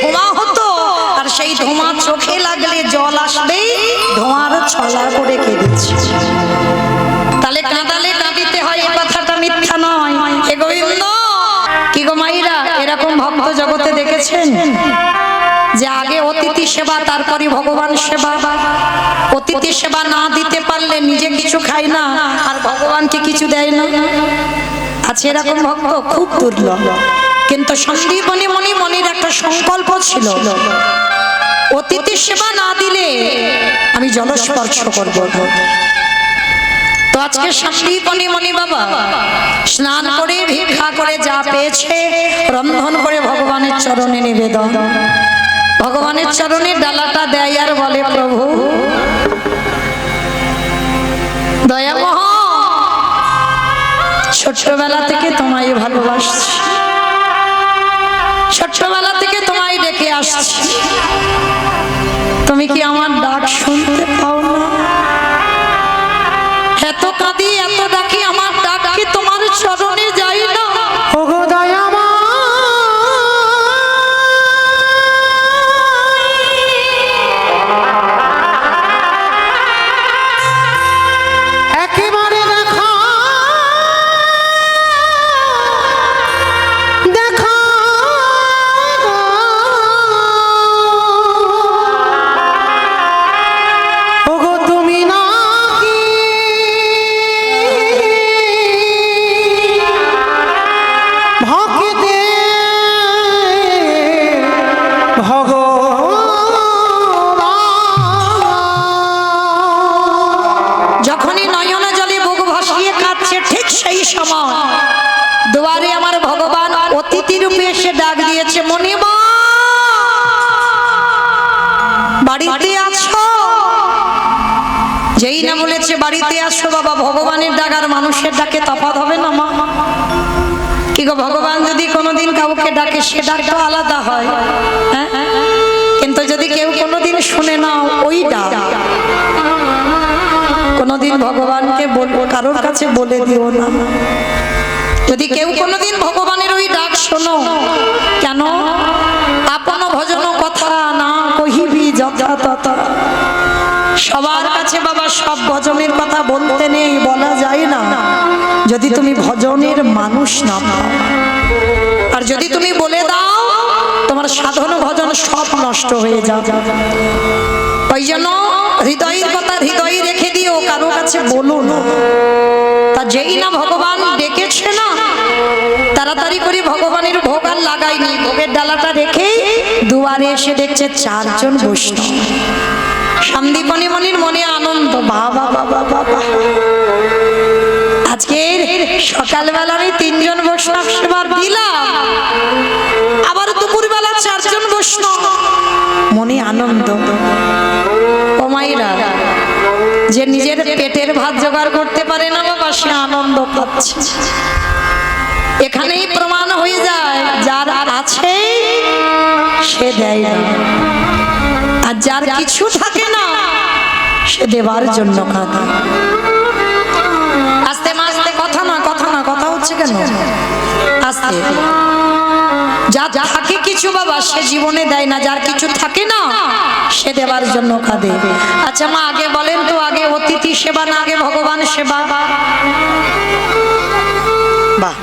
ধোঁয়া হতো, আর সেই ধোঁয়া চোখে লাগলে জল আসবেই ধোঁয়ার ছলা করে কেঁদেছে। তাহলে কাঁদালে কাঁদিতে হয়, এ কথাটা মিথ্যা নয়। হে গোবিন্দ, কি গো মাইরা, এরকম ভক্ত জগতে দেখেছেন যে আগে অতিথি সেবা, তারপরে ভগবান সেবা। অতিথি সেবা না দিতে পারলে নিজে কিছু খায় না আর ভগবানকে কিছু দেয় না। আছে এরকম ভক্ত, খুব দুর্লভ। কিন্তু সন্দীপনী মনির একটা সংকল্প ছিল, অতিথি সেবা না দিলে আমি জলস্পর্শ করব না। তো আজকে সন্দীপনী মনি বাবা স্নান করে ভিক্ষা করে যা পেয়েছে রন্ধন করে ভগবানের চরণে নিবেদন। ভগবানের চরণে ডালাটা দেয় আর বলে, প্রভু দয়ামহ, ছোট্টবেলা থেকে তোমায় ভালোবাসছি, ছোট্টবেলা থেকে তোমায় ডেকে আসছি, তুমি কি আমার ডাক শুনতে পাও না? এত কাঁদি এত ডাকি, আমার ডাক কি তোমার চরণে যাই না? ওগো দয়াময়, একেবারে দেখা দেখা ওগো তুমি নাকি ভক্তে যখনই নয়ন জলে বুক ভাসিয়ে কাঁদছে, ঠিক সেই সময় দুয়ারে আমার ভগবান অতিথি রূপে এসে ডাক দিয়েছে, মনিমা বাড়িতে আছো? যেই না বলেছে বাড়িতে আসো, বাবা ভগবানের ডাক আর মানুষের ডাকে তফাৎ হবে না মা? কি গো, ভগবান যদি কোনোদিন কাউকে ডাকে সে ডাকটা আলাদা হয়, হ্যাঁ? কিন্তু যদি কেউ কোনোদিন শুনে না ওই ডাক, কোনোদিন ভগবানকে বলবো কারোর কাছে বলে দিও না। যদি কেউ কোনোদিন ভগবানের ওই ডাক শোনো, কেন? আপন ভজন কথা না কহিবি যথা তথা। সবার কাছে বাবা সব ভজনের কথা বলতে নেই, বলা যায় না যদি তুমি ভজনের মানুষ না পাও। আর যদি তুমি বলে দাও, তোমার সাধন ভজন সব নষ্ট হয়ে যাবে। ওই জন্য হৃদয়ের কথা হৃদয়ে রেখে দিও, কারো কাছে বলো না। তা যেই না ভগবান ডেকেছে না, তাড়াতাড়ি করে ভগবানের ভোগ আর লাগাইনি, ভোগের ডালাটা রেখে দুয়ারে এসে দেখছে চারজন বৈষ্ণব। সন্দীপনী মনির মনে আনন্দ, বাবা বাবা বাবা, আজকে সকালবেলা আমি 3 জন বৈষ্ণব সেবা দিলাম, আবার দুপুরবেলা 4 জন বৈষ্ণব। মনে আনন্দ। ও মাইরা, যে নিজের পেটের ভাত জোগাড় করতে পারে না বাবা, সে আনন্দ পাচ্ছে। এখানেই প্রমাণ হয়ে যায় যার আছে সে দেয় না, আর যার কিছু থাকে না সে দেবার জন্য কাঁদে। আস্তে আস্তে কথা না, কথা না, কথা হচ্ছে কেন? আস্তে। যা থাকে কিছু বাবা সে জীবনে দেয় না, যার কিছু থাকে না সে দেবার জন্য কাঁদে। আচ্ছা মা, আগে বলেন তো, আগে অতিথি সেবা না আগে ভগবান সেবা? বাহ,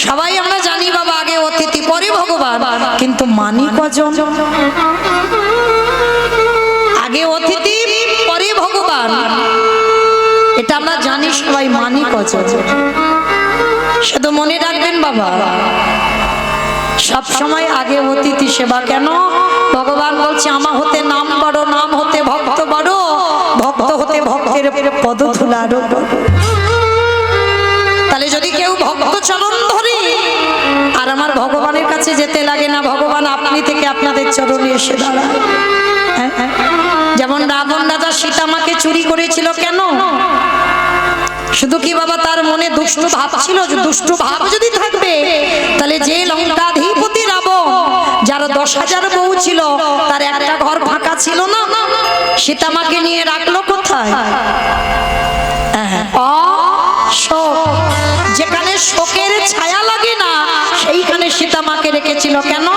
সবাই আমরা জানি বাবা আগে অতিথি পরে ভগবান, কিন্তু মানি কজন? আগে অতিথি পরে ভগবান, এটা আমরা জানি সবাই, মানি কজন? শুধু মনে রাখবেন বাবা, সব সময় আগে অতিথি সেবা। কেন? ভগবান বলছে আমার হতে নাম বড়, নাম হতে ভক্ত বড়, ভক্ত হতে ভক্তের পদ ধুলা আরো বড়। তাহলে যদি কেউ ভক্ত চরণ ধরে আর আমার ভগবানের কাছে যেতে লাগে না, ভগবান আপনি থেকে আপনাদের চরণে এসে দাঁড়ায়। যেমন রাবণ রাজা সীতা মাকে চুরি করেছিল, কেন? শুধু কি বাবা তার মনে দুষ্টু ভাব ছিল? দুষ্টু ভাব যদি থাকবে তাহলে যে লঙ্কাধিপতি রাবণ, যার যার 10,000 বউ ছিল তার একটা ঘর ফাঁকা ছিল না, সীতামাকে নিয়ে রাখলো কোথায়? শোক, যেখানে শোকের ছায়া লাগে না সেইখানে সীতামাকে রেখেছিল। কেন?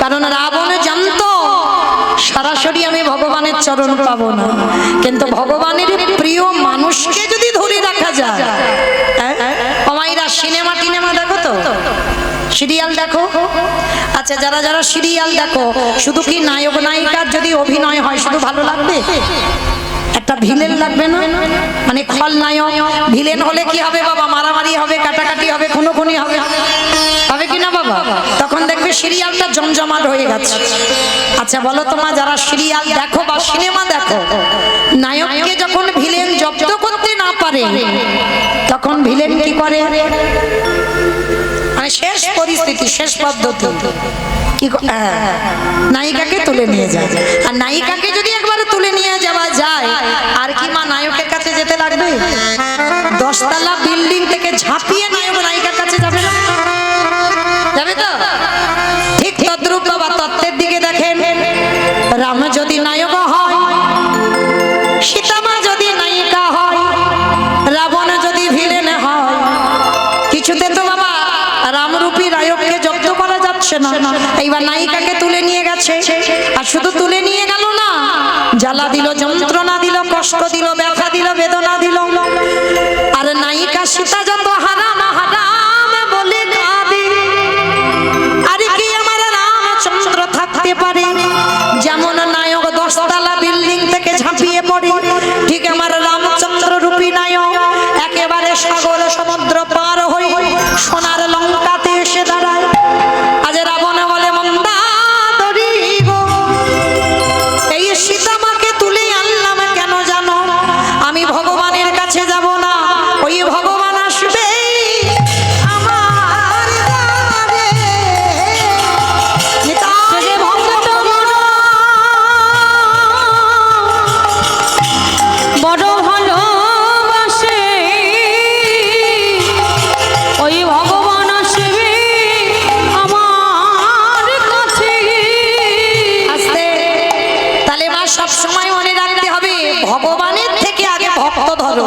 কারণ রাবণ জানতো সরাসরি আমি ভগবানের চরণ পাবো না, কিন্তু ভগবানের প্রিয় মানুষকে যদি ধরে রাখা যায়। আমাইরা সিনেমা টিনেমা দেখো তো, সিরিয়াল দেখো? আচ্ছা, যারা যারা সিরিয়াল দেখো, শুধু কি নায়ক নায়িকার যদি অভিনয় হয় শুধু ভালো লাগবে? একটা ভিলেন লাগবে না? মানে খলনায়ক ভিলেন হলে কি হবে বাবা? মারামারি হবে, কাটাকাটি হবে, খুনোখুনি হবে, হবে কি না বাবা? তখন দেখবে সিরিয়ালটা জমজমাট হয়ে গেছে। আচ্ছা বলো তোমার, যারা সিরিয়াল দেখো বা সিনেমা দেখো, নায়ককে যখন ভিলেন জব্দ করতে না পারে তখন ভিলেন কি করে? মানে শেষ পরিস্থিতি, শেষ পদ্ধতি কি, নায়িকাকে তুলে নিয়ে যায়। আর নায়িকাকে যদি একবার তুলে নিয়ে যাওয়া যায়, আর কি মা নায়কের কাছে যেতে লাগবে? 10 তলা বিল্ডিং থেকে ঝাঁপিয়ে নায়ক নায়িকার কাছে যাবে না? যাবে তো? ঠিক তদ্রূপ বাবা তত্ত্বের দিকে দেখেন, রাম যদি নায়ক হয়, সীতামা যদি নায়িকা হয়, রাবণ যদি ভিলেন হয়, কিছুতে তো বাবা রামরূপী নায়ককে জব্দ করা যাচ্ছে না। এইবার নায়িকাকে তুলে নিয়ে গেছে, আর শুধু তুলে নিয়ে গেল না, জ্বালা দিল, যন্ত্রণা দিল, কষ্ট দিল, ব্যথা দিল, বেদনা দিল। আর নায়িকা সীতা যত হারাম হারাম বলে কাঁদে, আর কি আমার রামচন্দ্র থাকতে পারে? যেমন নায়ক 10 তলা বিল্ডিং থেকে ঝাঁপিয়ে পড়ে, ঠিক আমার রামচন্দ্র রূপী নায়ক একেবারে সাগর সমুদ্র পার হয়ে সোনার লঙ্কাতে এসে দাঁড়ায়। আজ রাবণ বলে, মন্দাদরি গো, এই সীতামাকে তুলে আনলাম কেন জানো? আমি ভগবানের কাছে যাব না, ওই ভগবান আসবে আমার দ্বারে। নিতাই ভক্ত বড় ভালোবাসে, ওই ভগবান আসবে আমার কাছে। আস্তে, তাহলে মা সব সময় মনে রাখতে হবে, ভগবানের থেকে আগে ভক্ত ধরো।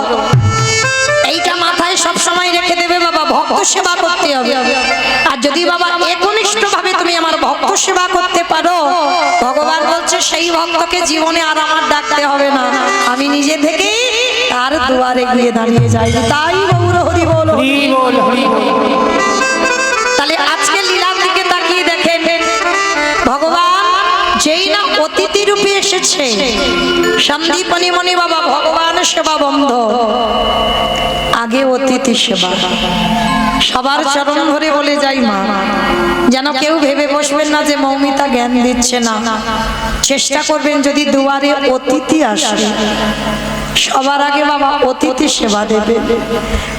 এইটা মাথায় সব সময় রেখে দেবে বাবা, ভক্ত সেবা করতে হবে। আর যদি বাবা একনিষ্ঠ ভাবে তুমি আমার ভক্ত সেবা করতে পারো, ভগবান বলছে সেই ভক্তকে জীবনে আর আমার ডাকতে হবে না, আমি নিজে থেকে তার দুয়ারে গিয়ে দাঁড়িয়ে যাই। তাই গৌর হরি বল, হরি বল, হরি বল। তাহলে আজকে লীলার দিকে তাকিয়ে দেখেন, ভগবান যেই না অতিথি রূপে এসেছে, সন্দীপনী মণি বাবা ভগবান সেবা বন্ধ, আগে অতিথি সেবা। সবার চরণ ধরে বলে যাই মা, যেন কেউ ভেবে বসবেন না যে মৌমিতা জ্ঞান দিচ্ছে না। চেষ্টা করবেন যদি দুয়ারে অতিথি আসে, সবার আগে বাবা অতিথি সেবা দেবে।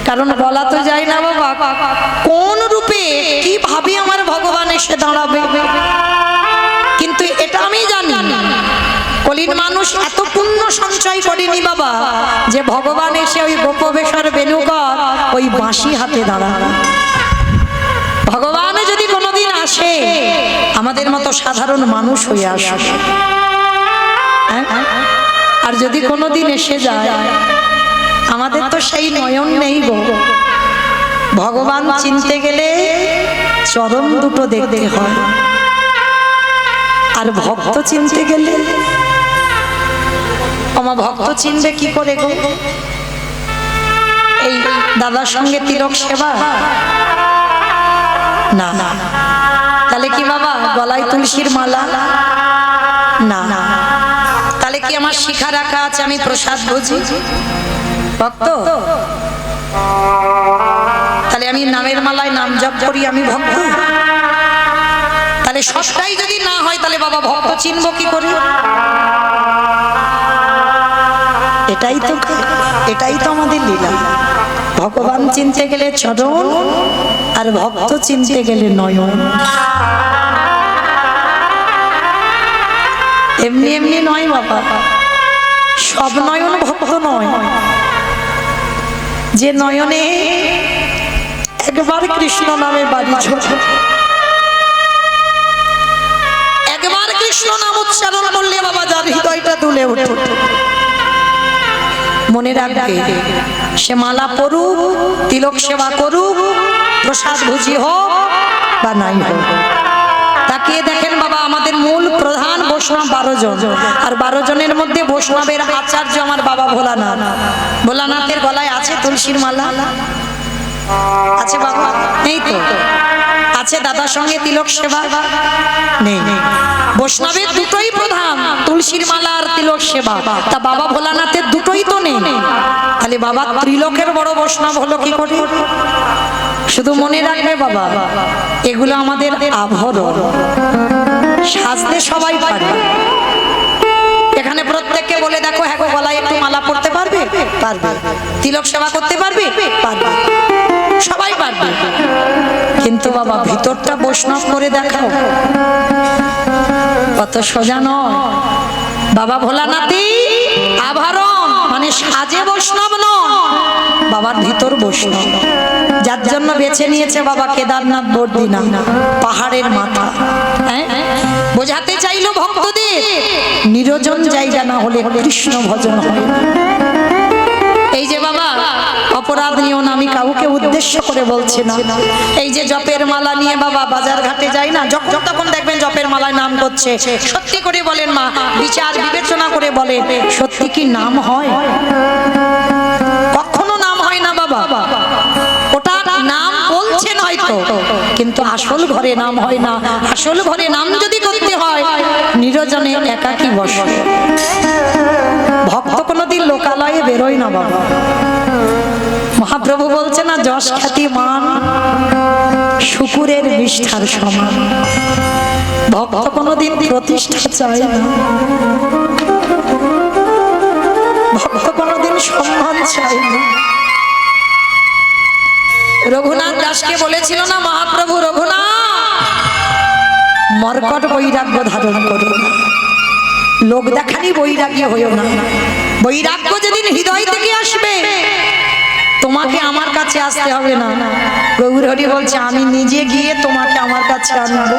কারণ বলা তো যায় না বাবা কোন রূপে কিভাবে আমার ভগবান এসে দাঁড়াবে, কিন্তু এটা আমি জানি কলির মানুষ এত পুণ্য সঞ্চয় করেনি বাবা যে ভগবান এসে ওই গোপবেশর বেণুকর ওই বাঁশি হাতে দাঁড়াবে। ভগবান যদি কোনোদিন আসে, আমাদের মতো সাধারণ মানুষ হয়ে আসে, আর যদি কোনোদিন এসে যায়, আমাদের তো সেই নয়ন নেই গো। ভগবান চিনতে গেলে চরণ দুটো দেখতে হয়, আর ভক্ত চিনতে গেলে আমার ভক্ত চিনবে কি করে গো? এই দাদার সঙ্গে তিলক সেবা না, তাহলে কি বাবা গলায় তুলসীর মালা না, তাহলে কি আমার শিখা রাখা আছে আমি প্রসাদ বুঝি ভক্ত? তাহলে আমি নামের মালায় নাম জপ করি আমি ভক্ত? তাহলে সবটাই যদি না হয় তাহলে বাবা ভক্ত চিনবো কি করে? এটাই তো আমাদের লীলা। ভগবান চিনতে গেলে চরণ, আর ভক্ত চিনতে গেলে নয়ন। এমনি এমনি নয় বাবা, সব নয়ন ভক্ত নয়। যে নয়নে একবার কৃষ্ণ নামে বাড়ি ছোট, কৃষ্ণ নাম উচ্চারণ করলে বাবা যার হৃদয়টা দুলে ওঠে, মনে রাখবে সে মালা পড়ুক, তিলক সেবা করুক, প্রসাদ ভুজি হোক বা নাই হোক। তাকিয়ে দেখেন বাবা, আমাদের মূল প্রধান বৈষ্ণব 12 জন, আর 12 জনের মধ্যে বৈষ্ণবের আচার্য আমার বাবা ভোলানাথ। ভোলানাথের গলায় আছে তুলসীর মালা? আছে বাবা? নেই তো? আছে দাদার সঙ্গে তিলক সেবা? নেই। বৈষ্ণবের দুটোই প্রধান, তুলসীর মালা আর তিলক সেবা। তা বাবা ভোলানাথের দুটোই তো নেই, তাহলে বাবা ত্রিলোকের বড় বৈষ্ণব হলো কি করে? শুধু মনে রাখবে বাবা, এগুলো আমাদের আভরণ, সাজতে সবাই পারে। এখানে প্রত্যেককে বলে দেখো, হ্যাঁ গো, গলায় একটু মালা পড়তে পারবে? পারবে। তিলক সেবা করতে পারবে? পারবে। সবাই পারবে। কিন্তু বাবা ভিতরটা বৈষ্ণব করে দেখাও, কত সোজা নয়। বাবা ভোলানাথই আভরণ, মানে সাজে বৈষ্ণব নয়, বাবার ভিতর বৈষ্ণব। যার জন্য বেছে নিয়েছে বাবা কেদারনাথ বর্দিনা, পাহাড়ের মাথা। হ্যাঁ, বোঝাতে চাইলো ভক্তদের নিরজন জায়গা না হলে কৃষ্ণ ভজন হয়। এই যে বাবা, অপরাধ নিও না, আমি কাউকে উদ্দেশ্য করে বলছি না। এই যে জপের মালা নিয়ে বাবা বাজার ঘাটে যায় না, যখন তখন দেখবেন জপের মালায় নাম করছে। সত্যি করে বলেন মা, বিচার বিবেচনা করে বলেন, সত্যি কি নাম হয়? কখনো নাম হয় না বাবা। ওটা নাম বলছেন হয়তো, কিন্তু আসল ঘরে নাম হয় না। আসল ঘরে নাম যদি করতে হয়, নিরজনে একাকী বসে। ভক্ত কোনোদিন লোকালয়ে বেরোয় না বাবা। মহাপ্রভু বলছে না, যশ খ্যাতি মান শুকুরের বিষ্ঠার সমান। ভক্ত কোনোদিন প্রতিষ্ঠা চায় না, ভক্ত কোনোদিন সম্মান চায় না। রঘুনাথ দাসকে বলেছিল না মহাপ্রভু, রঘুনাথ মর্কট বৈরাগ্য ধারণ করো না, লোক দেখানি বৈরাগী হইও না। বৈরাগ্য যেদিন হৃদয় থেকে আসবে, তোমাকে আমার কাছে আসতে হবে না। গৌর হরি বলছে, আমি নিজে গিয়ে তোমাকে আমার কাছে আনবো।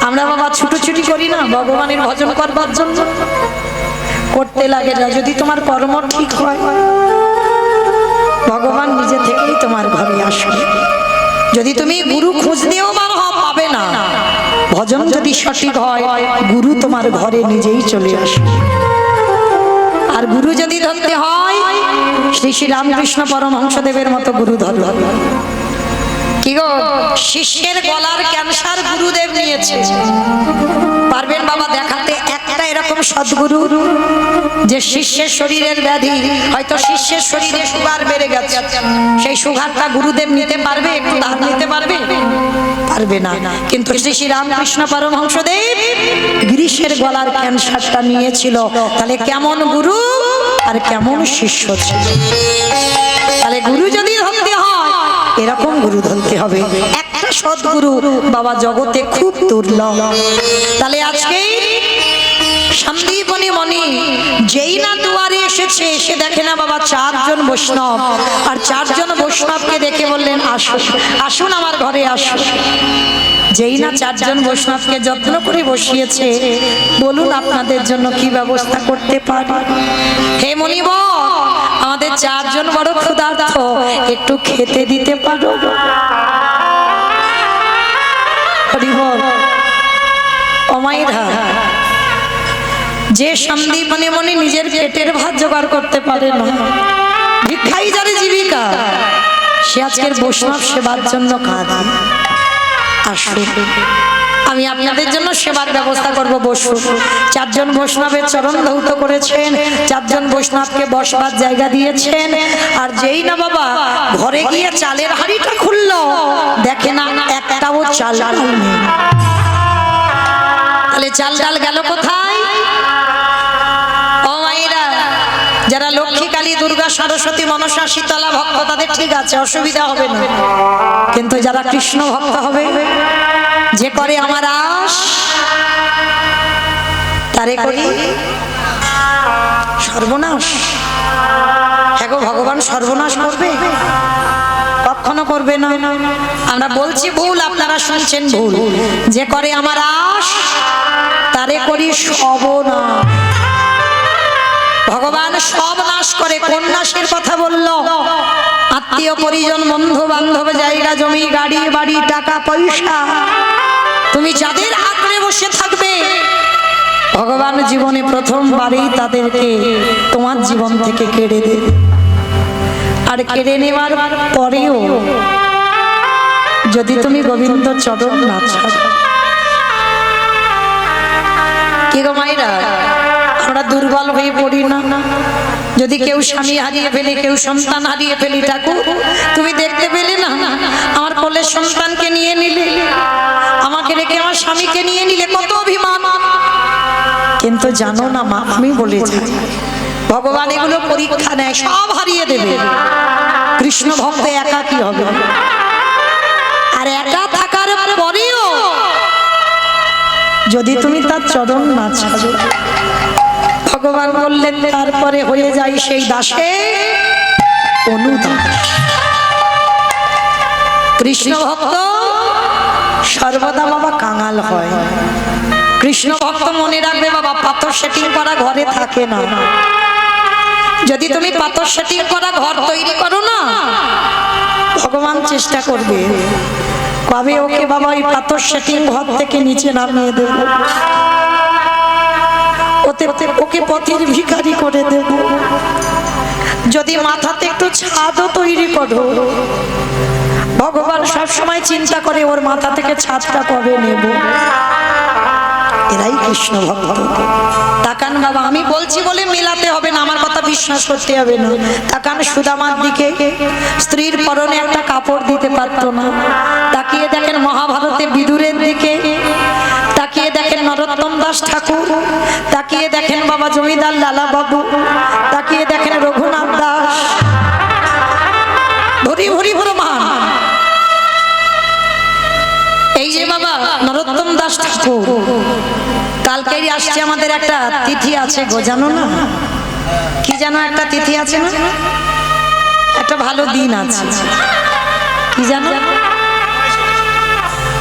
আমরা বাবা ছুটোছুটি করি না ভগবানের ভজন করবার জন্য, করতে লাগে না। যদি তোমার কর্ম ঠিক হয়, ভগবান নিজে থেকেই তোমার ঘরে আসবে। যদি তুমি গুরু খোঁজ দিয়েও বার হও, পাবে না। ভজন যদি সঠিক হয়, গুরু তোমার ঘরে নিজেই চলে আসবে। আর গুরু যদি ধরতে হয়, শ্রী শ্রী রামকৃষ্ণ পরমহংসদেবের মতো গুরু ধরতে হবে। কি গো, শিষ্যের গলার ক্যান্সার গুরুদেব নিয়েছে, পারবেন বাবা দেখাতে একটা এরকম সদ্গুরু যে শিষ্যের শরীরের ব্যাধি, হয়তো শিষ্যের শরীরে সুগার বেড়ে গেছে, সেই সুগারটা গুরুদেব নিতে পারবে? একটু ধার নিতে পারবে? পারবে না। কিন্তু শ্রী শ্রী রামকৃষ্ণ পরমহংসদেব গ্রীষ্মের গলার ক্যান্সারটা নিয়েছিল। তাহলে কেমন গুরু আর কেমন শিষ্য ছিল। তাহলে গুরু যদি ধরতে হয়, এরকম গুরু ধরতে হবে। একটা সদ্গুরু বাবা জগতে খুব দুর্লভ। তাহলে আজকে সন্দীপনী মণি যেই না দুয়ারে এসেছে, এসে দেখে না বাবা 4 জন বৈষ্ণব, আর 4 জন বৈষ্ণবকে দেখে বললেন, আসুন আসুন আমার ঘরে আসুন। যেই না 4 জন বৈষ্ণবকে যত্ন করে বসিয়েছে, বলুন আপনাদের জন্য কি ব্যবস্থা করতে পারি। হে মণিবর, আমাদের 4 জন বড় ক্ষুধার্ত, একটু খেতে দিতে পারো? হরি বল। ও মায়েরা, যে সন্দীপনী মণি নিজের পেটের ভাত জোগাড় করতে পারে না, ভিক্ষাই যারে জীবিকা, সে আজকের বৈষ্ণব সেবার জন্য কাঁদে। আসুন, আমি আপনাদের জন্য সেবার ব্যবস্থা করব। বসুন। 4 জন বৈষ্ণবের চরণ ধৌত করেছেন, 4 জন বৈষ্ণবকে বসবার জায়গা দিয়েছেন। আর যেই না বাবা ঘরে গিয়ে চালের হাঁড়িটা খুললো, দেখে না একটাও চাল নেই। তাহলে চাল ডাল গেল কোথায়? ও মায়েরা, যারা লক্ষ্মী, কালী, দুর্গা, সরস্বতী, মনসা, শীতলা ভক্ত, তাদের ঠিক আছে, অসুবিধা হবে না। কিন্তু যারা কৃষ্ণ ভক্ত হবে, যে করে আমার আশ, তারে করি সর্বনাশ। হ্যাঁ গো, ভগবান সর্বনাশ করবে? কখনো করবে না। আমরা বলছি ভুল, আপনারা শুনছেন ভুল। যে করে আমার আশ তারে করি সর্বনাশ। ভগবান সব নাশ করে। কোন নাশের কথা বললো? আত্মীয় পরিজন, বন্ধু বান্ধব, জায়গা জমি, গাড়ি বাড়ি, টাকা পয়সা, তুমি যাদের আঁকড়ে বসে থাকবে ভগবান জীবনে প্রথমবারেই তাদেরকে তোমার জীবন থেকে কেড়ে দেবে। আর কেড়ে নেওয়ার পরেও যদি তুমি গোবিন্দ চরণ না ছাড়ো। কি গো মায়েরা, আমরা দুর্বল হয়ে পড়ি না? যদি কেউ স্বামী হারিয়ে ফেলে, কেউ সন্তান হারিয়ে ফেলি, ঠাকুর তুমি দেখতে পেলে না, আমার কোলের সন্তানকে নিয়ে নিলে, আমাকে রেখে আমার স্বামীকে নিয়ে নিলে, কত অভিমান। কিন্তু জানো না মা, আমি বলেছি ভগবান এগুলো পরীক্ষা নেয়, সব হারিয়ে দেবে। কৃষ্ণ ভক্ত একা কি হবে? আর একা থাকার পরেও যদি তুমি তার চরণ না ছাড়ো, ভগবান বললেন তারপরে হয়ে যায় সেই দাসে অনুদাস। কৃষ্ণ ভক্ত সর্বদা বাবা কাঙাল হয়। কৃষ্ণ ভক্ত মনে রাখবে বাবা, পাথর সেটিং করা ঘরে থাকে না। যদি তুমি পাথর সেটিং করা ঘর তৈরি করো না, ভগবান চেষ্টা করবে কবে ওকে বাবা ওই পাথর সেটিং ঘর থেকে নিচে নামিয়ে দেব, ওকে পথের ভিখারি করে দেব। যদি মাথাতে একটু ছাদও তৈরি করো, ভগবান সব সময় চিন্তা করে ওর মাথা থেকে ছাদটা কবে নেব। এরাই কৃষ্ণ ভক্ত। তাকান বাবা, আমি বলছি বলে মেলাতে হবে না, আমার কথা বিশ্বাস করতে হবে না। তাকান সুদামার দিকে, স্ত্রীর পরনে একটা কাপড় দিতে পারতো না। তাকিয়ে দেখেন মহাভারতে বিদুরের দিকে, তাকিয়ে দেখেন নরোত্তম দাস ঠাকুর, তাকিয়ে দেখেন বাবা জমিদার লালা বাবু, তাকিয়ে দেখেন রঘুনাথ দাস, ভরি ভরি মান। এই যে বাবা নরোত্তম দাস ঠাকুর, কালকেই আসছে আমাদের একটা তিথি আছে গো, জানো না? কি জানো একটা তিথি আছে না? একটা ভালো দিন আছে, কি জানো?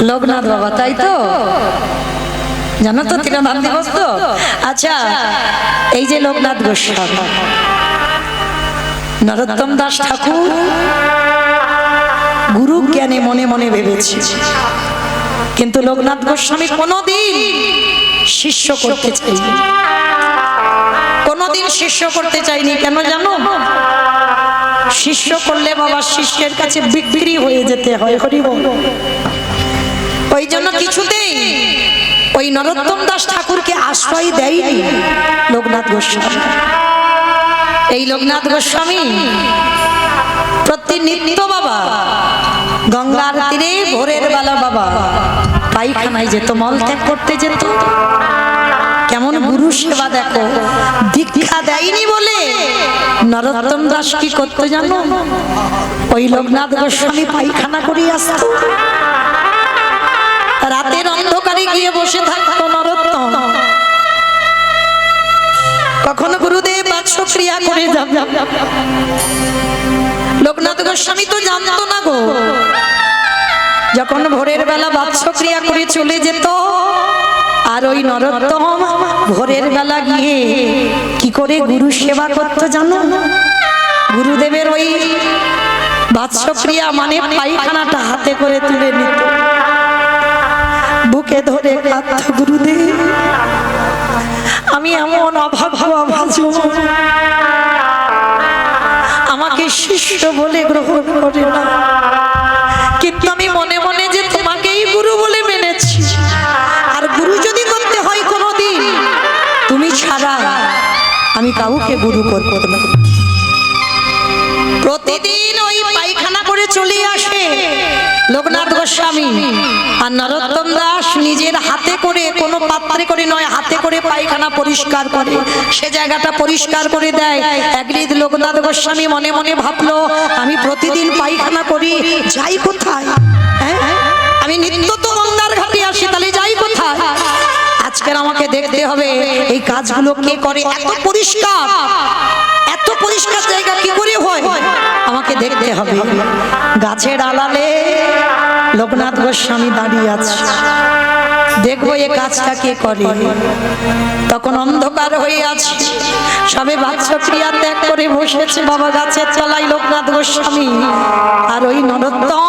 লোকনাথ বাবা, তাই তো? জানো তো তিরোধান দিবস তো? আচ্ছা, এই যে লোকনাথ গোস্বামী, নরোত্তম দাস ঠাকুর গুরু জ্ঞানে মনে মনে ভেবেছে, কিন্তু লোকনাথ গোস্বামী কোনদিন শিষ্য করতে চাইনি, কোনদিন শিষ্য করতে চাইনি। কেন জানো? শিষ্য করলে বাবা শিষ্যের কাছে বিক্রি হয়ে যেতে হয়। হরি বল। ওই জন্য কিছুতেই ওই নরোত্তম দাস ঠাকুরকে আশ্রয় দেয়নি লোকনাথ গোস্বামী। এই লোকনাথ গোস্বামী প্রতিনিত্য বাবা গঙ্গার তীরে ভোরের বেলা বাবা পায়খানায় যেত, মল ত্যাগ করতে যেত। কেমন গুরু সেবা দেখো। দীক্ষা দেয়নি বলে নরোত্তম দাস কি করতে জানো? ওই লোকনাথ গোস্বামী পায়খানা করে আসতো, রাতের অন্ধকারে গিয়ে বসে থাকতো নরোত্তম। কখনো গুরুদেব বাক্সক্রিয়া করে যাবে, লোকনাথ গোস্বামী তো জানতো না গো। যখন ভোরের বেলা বাক্সক্রিয়া করে চলে যেত, আর ওই নরোত্তম ভোরের বেলা গিয়ে কি করে গুরু সেবা করতো জানো? গুরুদেবের ওই বাক্সক্রিয়া মানে পায়খানাটা হাতে করে তুলে নিত, বুকে ধরে কাঁদত, গুরুদেব আমি এমন অভাজন, আমাকে শিষ্য বলে গ্রহণ করে না, কিন্তু আমি মনে মনে যে তোমাকেই গুরু বলে মেনেছি। আর গুরু যদি করতে হয় কোনোদিন, তুমি ছাড়া আমি কাউকে গুরু করব না। প্রতিদিন ওই পায়খানা করে চলে আসে লোকনাথ গোস্বামী, আর নরোত্তম দাস নিজের হাতে করে, কোনো পাত্রে করে নয়, হাতে করে পায়খানা পরিষ্কার করে, সে জায়গাটা পরিষ্কার করে দেয়। একদিন লোকনাথ গোস্বামী মনে মনে ভাবলো, আমি প্রতিদিন পায়খানা করি, যাই কোথায়? আমি নিত্য তো গঙ্গার ঘাটে আসি, তাহলে যাই কোথায়? আজকের আমাকে দেখতে হবে এই কাজগুলো কে করে। এত পরিষ্কার, এত পরিষ্কার জায়গা কি করে হয় আমাকে দেখতে হবে। গাছের আড়ালে লোকনাথ গোস্বামী দাঁড়িয়ে আছে, দেখবো এ কাজটা কে করে। তখন অন্ধকার হয়ে আছে, সবে বাচ্চা ক্রিয়া ত্যাগ করে বসেছে বাবা গাছের তলায় লোকনাথ গোস্বামী। আর ওই নরোত্তম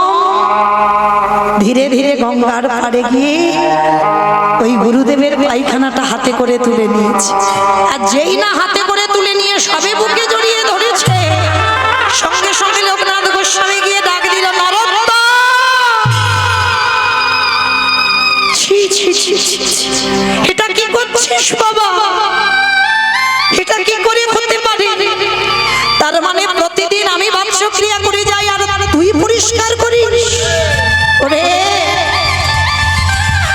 ধীরে ধীরে গঙ্গার পাড়ে গিয়ে ওই গুরুদেবের পায়খানাটা হাতে করে তুলে নিয়েছে। আর যেই না হাতে করে তুলে নিয়ে সবে বুকে জড়িয়ে ধরেছে, সঙ্গে সঙ্গে লোকনাথ গোস্বামী গিয়ে ডাক দিল, নরোত্তম! ছি ছি ছি ছি ছি, এটা কি করছিস বাবা? এটা কি করে হতে পারে? তার মানে প্রতিদিন আমি বাৎসক্রিয়া করে যাই আর তুই পরিষ্কার করিস? ওরে,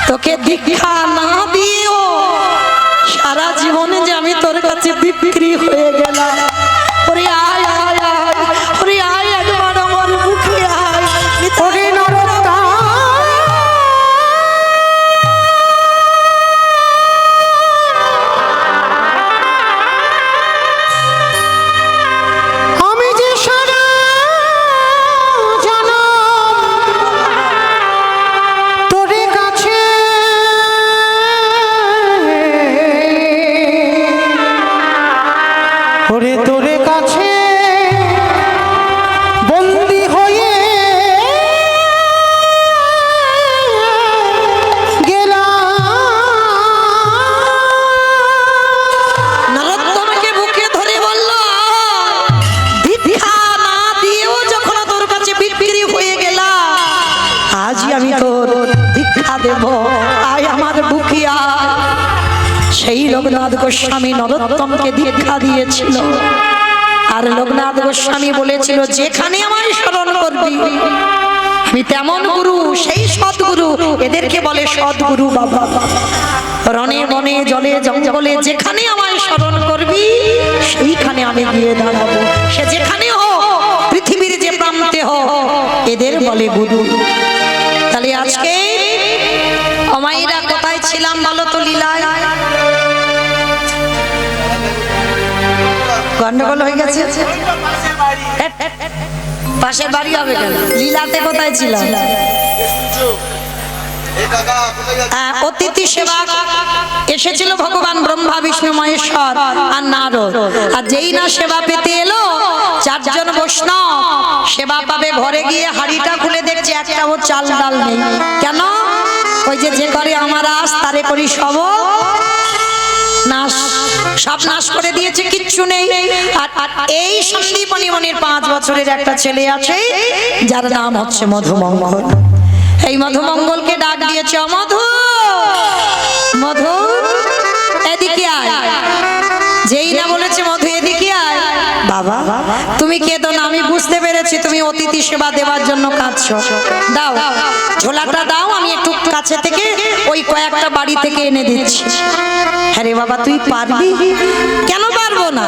তোকে দীক্ষা না দিয়েও সারা জীবনে যে আমি তোর কাছে বিক্রি হয়ে গেলাম। ওরে আয় আয় আয়, ওরে আয় একবার আমার মুখে আয়। ওরে নরোত্তম, আমি যে সারা জনম তোরে কাছে ওরে তোরে কাছে বন্দি হয়ে নরোত্তমকে বুকে ধরে বলল, দীক্ষা না দিয়েও যখন তোর কাছে বিক্রি হয়ে গেলাম, আজই আমি তোর দীক্ষা দেব, আয় আমার বুকে আয়। সেই লোকনাথ গোস্বামী নরোত্তমকে দীক্ষা দিয়েছিল। আর লোকনাথ গোস্বামী বলেছিল, যেখানে আমায় স্মরণ করবি আমি তেমন গুরু, সেই সদ্গুরু, এদেরকে বলে সদ্গুরু বাবা। রণে বনে জলে জঙ্গলে যেখানে আমায় স্মরণ করবি সেইখানে আমি গিয়ে দাঁড়াবো, সে যেখানে হোক, পৃথিবীর যে প্রান্তে হোক, এদের বলে গুরু। তাহলে আজকে অমাইরা কোথায় ছিলাম বলো তো? লীলায় গন্ডগোল হয়ে গেছে। পাশের বাড়ি হবে কেন? লীলাতে কোথায় ছিলাম? অতিথি সেবা এসেছিল ভগবান ব্রহ্মা বিষ্ণু মহেশ্বর আর নারদ। আর যেই না সেবা পেতে এলো, চারজন বৈষ্ণব সেবা পাবে, ঘরে গিয়ে হাড়িটা খুলে দেখছে একটাও চাল ডাল নেই। কেন? ওই যে করে আমার আস তারে করি সব নাশ, সব নাশ করে দিয়েছে, কিচ্ছু নেই। আর এই সন্দীপনী মনির 5 বছরের একটা ছেলে আছে, যার নাম হচ্ছে মধুমঙ্গল। এই মধুমঙ্গলকে ডাক দিয়েছে, মধু মধু এদিকে আয়। যেই না বলেছে মধু এদিকে আয়, বাবা তুমি কেঁদো না, আমি বুঝতে পেরেছি তুমি অতিথি সেবা দেওয়ার জন্য কাঁদছো। দাও ঝোলাটা দাও, আমি একটু কাছে থেকে ওই কয়েকটা বাড়ি থেকে এনে দিচ্ছি। হ্যাঁ রে বাবা, তুই পারবি? কেন পারবো না,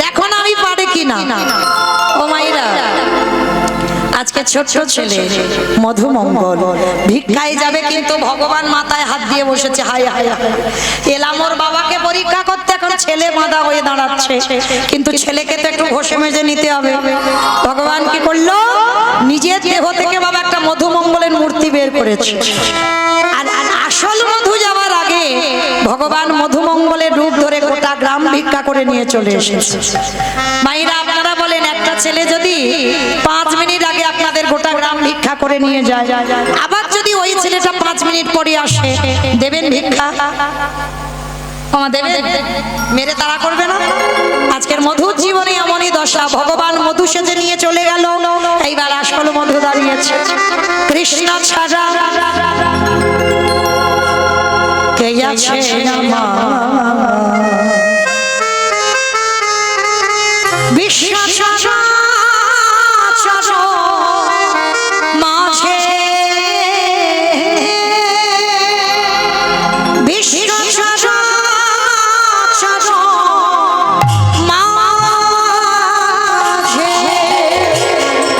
দেখো না আমি পারে কিনা। ও মাইরা, আজকে ছোট ছেলে মধুমঙ্গল ভিক্ষায় যাবে, কিন্তু ভগবান মাথায় হাত দিয়ে বসেছে। হায় হায়, এলাম ওর বাবাকে পরীক্ষা করতে, এখন ছেলে মাথা হয়ে দাঁড়াচ্ছে, কিন্তু ছেলেকে তো একটু ঘষে মেজে নিতে হবে। ভগবান কি করলো? নিজের দেহ থেকে বাবা একটা মধুমঙ্গলের মূর্তি বের করেছে। আর আসল মধু যাওয়ার আগে ভগবান মধুমঙ্গলের রূপ ধরে গোটা গ্রাম ভিক্ষা করে নিয়ে চলে এসেছে। মাইরা, আপনারা বলেন, একটা ছেলে যদি 5 মিনিট আগে আপনাদের গোটা গ্রাম ভিক্ষা করে নিয়ে যায়, আবার যদি ওই ছেলেটা 5 মিনিট পরে আসে, দেবেন ভিক্ষা? দেবে? মেরে তাড়া করবে না? আজকের মধুর জীবনে এমনই দশা, ভগবান মধু সেজে নিয়ে চলে গেল, এইবার আসল মধু দাঁড়িয়েছে। কৃষ্ণ ছাড়া কে আছে আমার, বিশ্ব মাঝে বিশ্ব মাঝে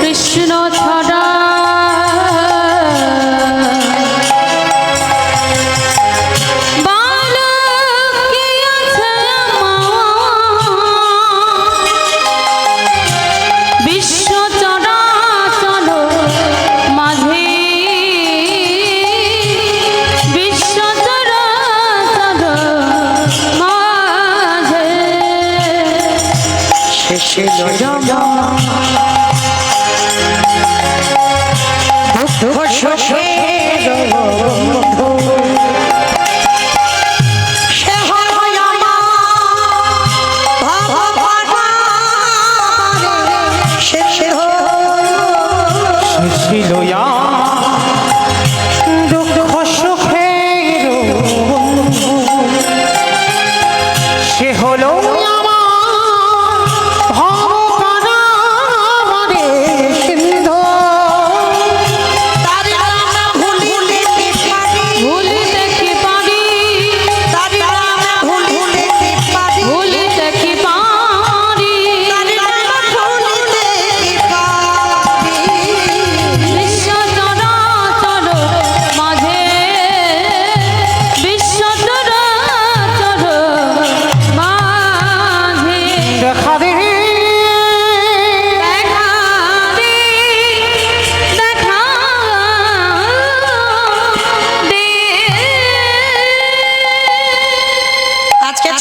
কৃষ্ণ ছাড়া বালক কে আছে আমার? ছিল দুঃখ সুখের বন্ধু সে হয় আমার ভগবান সে ছিল দুঃখ সুখের বন্ধু সে হলো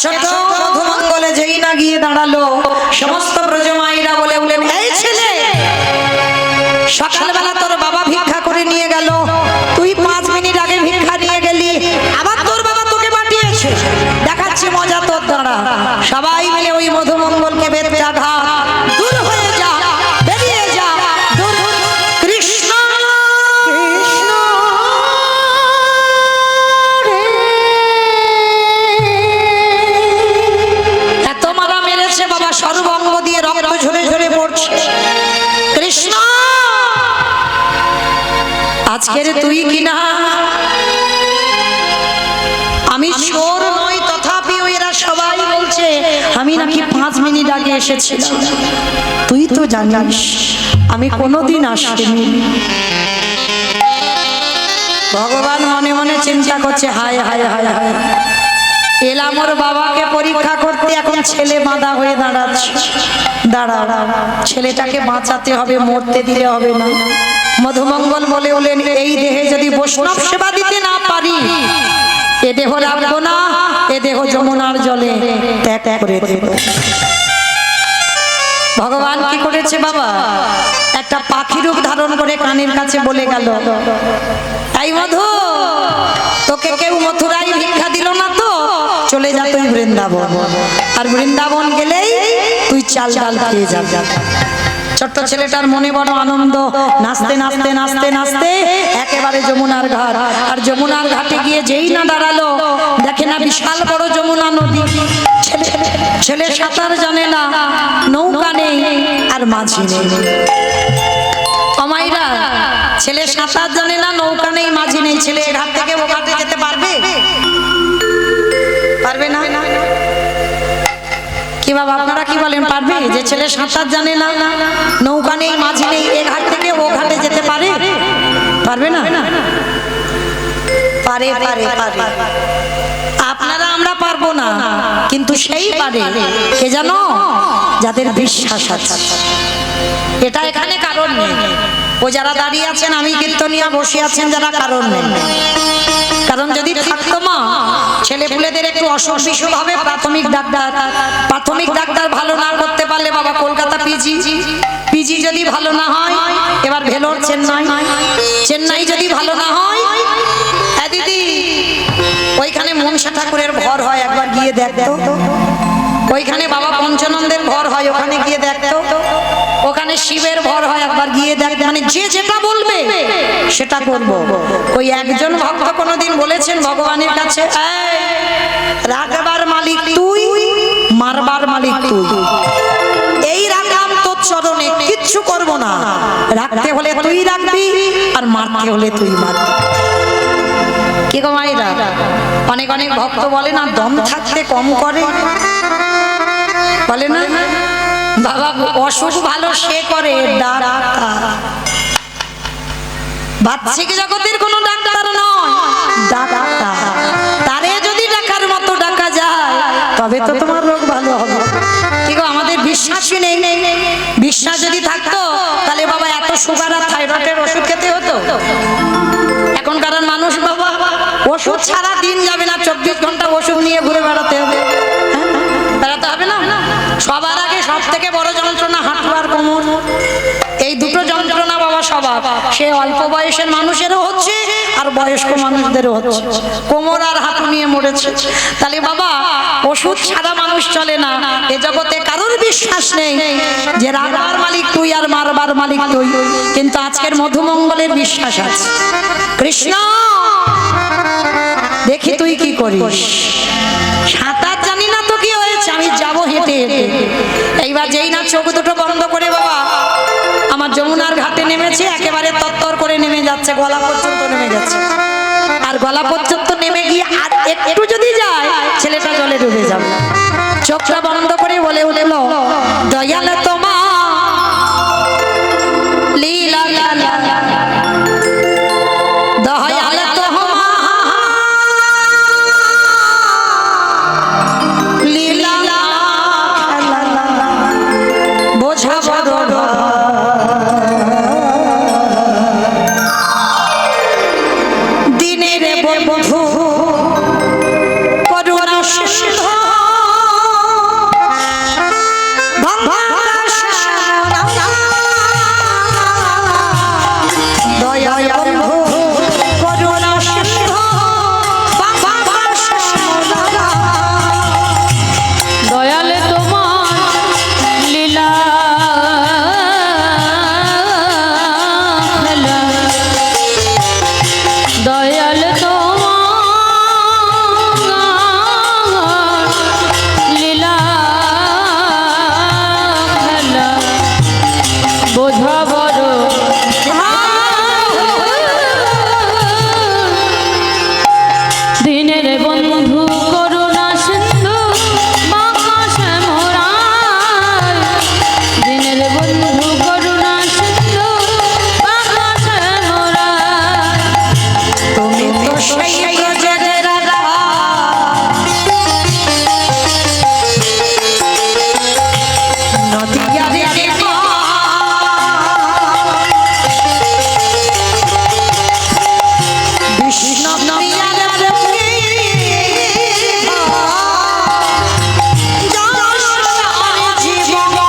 ছোট মধুমঙ্গলে যেই না গিয়ে দাঁড়ালো সমস্ত ব্রজমাইরা বলে বলেন এই ছেলে সকালবেলা তোর বাবা ভিক্ষা করে নিয়ে গেল তুই 5 মিনিট আগে ভিক্ষা নিয়ে গেলি আবার তোর বাবা তোকে পাঠিয়েছে দেখাচ্ছি মজা তোর দ্বারা সবাই মিলে ওই মধুমঙ্গলকে বেঁধে আঘাত দূর হয়ে যা বেরিয়ে যা দূর কৃষ্ণ কৃষ্ণ এত মারা মেরেছে বাবা সর্বাঙ্গ দিয়ে রক্ত ঝরে ঝরে পড়ছে কৃষ্ণ আজকের তুই কিনা আমি চোর নই তথাপি এরা সবাই বলছে আমি নাকি 5 মিনিট আগে এসেছিলাম তুই তো জানিস আমি কোনোদিন আসিনি ভগবান মনে মনে চিন্তা করছে হায় হায় হায় হায় এলাম ওর বাবাকে পরীক্ষা করতে এখন ছেলে বাঁধা হয়ে দাঁড়াচ্ছে দাঁড়া ছেলেটাকে বাঁচাতে হবে মরতে দিলে হবে না মধুমঙ্গল বলে বলেন এই দেহে যদি বৈষ্ণব সেবা দিতে না পারি এ দেহ রাখবো না এ দেহ যমুনার জলে ত্যাগ করে দেব ভগবান কি করেছে বাবা একটা পাখি রূপ ধারণ করে কানের কাছে বলে গেল তাই মধু তোকে কেউ মথুরায় ভিক্ষা দিল না তো চলে যা তুই বৃন্দাবন আর বৃন্দাবন গেলেই তুই চাল ডাল খেয়ে যাবি ছোট্ট ছেলেটার মনে বড় আনন্দ নাচতে নাচতে নাচতে নাচতে একেবারে যমুনার ঘাট আর যমুনার ঘাটে গিয়ে যেই না দাঁড়ালো দেখে না বিশাল বড় যমুনা নদী ছেলে সাঁতার জানে না নৌকা নেই আর মাঝি নেই অমাইরা ছেলে সাঁতার জানে না নৌকা নেই মাঝি নেই ছেলে এ ঘাট থেকে ও ঘাটে যেতে পারবে পারবে না কি বাবা আপনারা কি বলেন পারবে যে ছেলে সাঁতার জানে না নৌকা নেই মাঝি নেই এ ঘাট থেকে ও ঘাটে যেতে পারে পারবে না পারে পারে পারে আপনারা আমরা পারবো না কিন্তু সেই পারে কে জানো যাদের বিশ্বাস আছে এটা এখানে কারণ নেই ও যারা দাঁড়িয়ে আছেন আমি কীর্তনিয়া বসে আছেন যারা কারণ নেই কারণ যদি থাকতো মা ছেলেপুলেদের একটু অসুখ বিসুখ হবে প্রাথমিক ডাক্তার ভালো না করতে পারলে বাবা কলকাতা পিজি যদি ভালো না হয় এবার ভেলোর চেন্নাই যদি ভালো না হয় হ্যাঁ দিদি ওইখানে মনসা ঠাকুরের ঘর হয় একবার গিয়ে দেখতো ওইখানে বাবা পঞ্চানন্দের ঘর হয় ওখানে গিয়ে দেখতো ওখানে শিবের ঘর হয় একবার গিয়ে দেখ মানে যে যেটা বলবে সেটা করব ওই একজন ভক্ত কোনোদিন বলেছেন ভগবানের কাছে রাখবার মালিক তুই মারবার মালিক তুই এই রাখলাম তোর চরণে কিচ্ছু করব না রাখতে হলে তুই রাখবি আর মারতে হলে তুই মারবি কি গো মায়েরা অনেক অনেক ভক্ত বলে না দম থাকতে কম করে বলে না বাবা অসুখ ভালো সে করে ডাক্তার বাহ্যিক জগতের কোনো ডাক্তার নয় ডাক্তার তারে যদি ডাকার মতো ডাকা যায় তবে তো তোমার রোগ ভালো হবে কি গো আমাদের বিশ্বাসই নেই বিশ্বাস যদি থাকতো তাহলে বাবা এত সুগার আর থাইরয়েডের ওষুধ খেতে হতো এখনকার মানুষ বাবা ওষুধ ছাড়া দিন যাবে না 24 ঘন্টা ওষুধ নিয়ে ঘুরে বেড়াতে হবে বেড়াতে হবে না সবার আগে সব থেকে বড় যন্ত্রণা হাঁটু আর কোমর, এই দুটো যন্ত্রণা বাবা সবার, সে অল্প বয়সের মানুষেরও হচ্ছে আর বয়স্ক মানুষদেরও হচ্ছে, কোমর আর হাঁটু নিয়ে মরেছে। তাহলে বাবা ওষুধ ছাড়া মানুষ চলে না, এ জগতে কারোর বিশ্বাস নেই যে রাখবার মালিক তুই আর মারবার মালিক তুই, কিন্তু আজকের মধুমঙ্গলের বিশ্বাস আছে। কৃষ্ণ দেখি তুই কি করিস, সাঁতার জানি না তো কি হয়েছে, আমি যাবো হেঁটে হেঁটে। এইবার যেই না চোখ দুটো বন্ধ করে বাবা আমার যমুনার ঘাটে নেমেছে, একেবারে তত্তর করে নেমে যাচ্ছে, গলা পর্যন্ত নেমে যাচ্ছে, আর গলা পর্যন্ত নেমে গিয়ে আর একটু যদি যায় ছেলেটা জলে ডুবে যাবে। চোখটা বন্ধ করে বলে উঠল, দয়াল তোমার লীলা দয়াল তোমার লীলা বোঝা বড় দিনের বন্ধু করুণা সিন্ধু দয়া বন্ধু করুণা সিন্ধু দয়াল তোমার লীলা খেলা, দয়াল তোমার লীলা খেলা বোঝা বড় দিনের বন্ধু করুণা সিন্ধু বাঁকা শ্যামরায়, দিনের বন্ধু করুণা সিন্ধু বাঁকা শ্যামরায়। তুমি তো সেই ব্রজের রাধা, নদিয়ারে মা, কৃষ্ণ প্রিয়ার প্রেমী যার সারা জীবন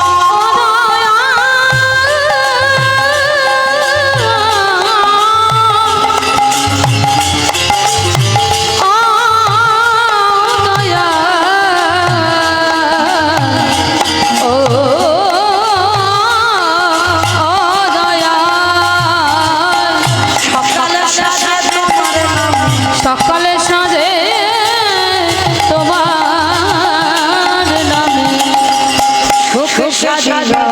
সকালে সাজে তোমার নাম, সকালে সাজে তোমার নামে, সুখে সাজিয়া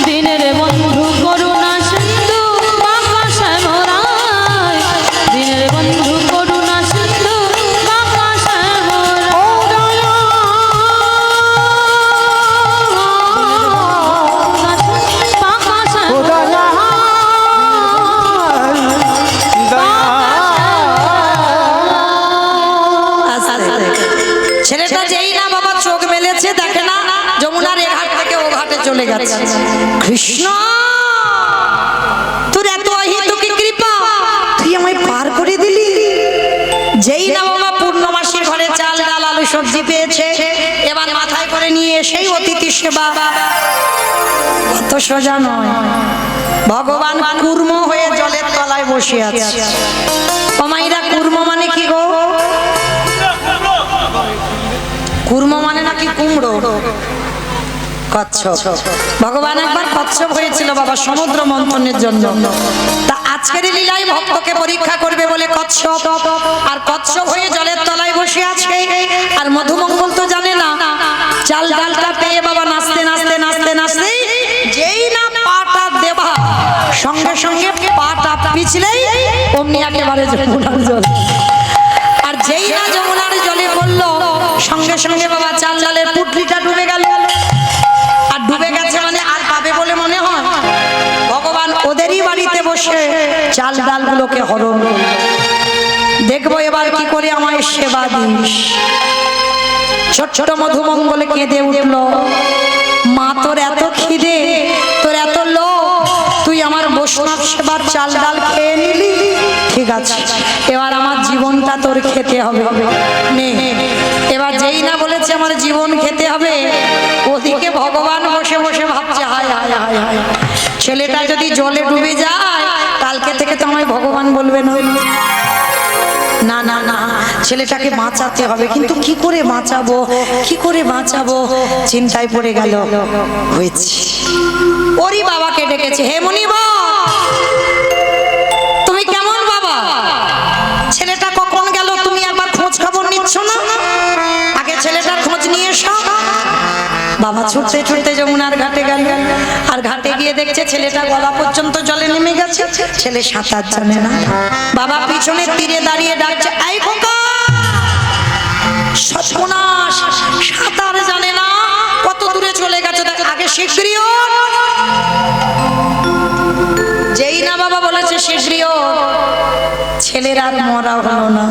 দিনের বন্ধু করুণা সিন্ধু বাঁকা শ্যামরায়, দিনের বন্ধু করুণা সিন্ধু বাঁকা শ্যামরায়, বাঁকা ছেলেটা যেই না বাবা চোখ মেলেছে দেখে না যমুনার এ ঘাট থেকে ও ঘাটে চলে গেছে। কৃষ্ণ তোর এত অহিতুকি কৃপা, তুই আমায় পার করে দিলি। যেই না বাবা পূর্ণমাসীর ঘরে চাল ডাল আলু সবজি পেয়েছে, এবার মাথায় করে নিয়ে সেই অতিথি সেবা, অত সোজা নয়। ভগবান কুর্ম হয়ে জলের তলায় বসে আছে। অমাইরা কুর্ম মানে কি গো? কুর্ম মানে নাকি কুমড়ো, কচ্ছপ। ভগবান একবার কচ্ছপ হয়েছিল বাবা সমুদ্র মন্থনের জন্য, তা আজকের লীলায় ভক্তকে পরীক্ষা করবে বলে কচ্ছপ, আর কচ্ছপ হয়ে জলের তলায় বসে আছে। আর মধুমঙ্গল তো জানে না, চাল ডালটা পেয়ে বাবা নাচতে নাচতে নাচতে নাচতে যেই না পাটা দেবা, সঙ্গে সঙ্গে পাটা পিছলেই অমনি একেবারে যমুনার জল। আর যেই না যমুনার জলে পড়লো, সঙ্গে সঙ্গে বাবা চাল ডালের পুটলিটা ডুবে গেল। আর ডুবে গেছে মানে আর পাবে বলে মনে হয়। ভগবান ওদেরই বাড়িতে বসে চাল ডালগুলোকে হরণ করল। দেখবো এবার কি করে আমায় সেবা দিস। ছোট ছোট মধুমঙ্গলে কেঁদে উঠল, মা তোর এত খিদে, তোর এত লোভ, তুই আমার বৈষ্ণব সেবার চাল ডাল খেয়ে নিলি, ঠিক আছে এবার আমার জীবনটা তোর খেতে হবে। নে এবার ছেলেটা যদি জলে ডুবে যায় কালকে থেকে তো আমায় ভগবান বলবে না। না না না, ছেলেটাকে বাঁচাতে হবে, কিন্তু কি করে বাঁচাবো, কি করে বাঁচাবো, চিন্তায় পড়ে গেল। হয়েছে, ওরই বাবাকে ডেকেছে, হে মুনিব তুমি কেমন বাবা, ছেলেটা কখন গেল তুমি একবার খোঁজ খবর নিচ্ছ না, আগে ছেলেটার খোঁজ নিয়ে এসো। বাবা ছুটতে ছুটতে যমুনার ঘাটে গেল, আর ঘাটে গিয়ে দেখছে ছেলেটা গলা পর্যন্ত জলে নেমে গেছে, ছেলে সাঁতার জানে না। বাবা পিছনে তীরে দাঁড়িয়ে ডাকছে, এই খোকা, সর্বনাশ, সাঁতার জানে না, কত দূরে চলে গেছে, দেখ আগে শীঘ্রই ওঠ। যেই না বাবা বলেছে শীঘ্রই ওঠ, ছেলের আর মরা হলো না।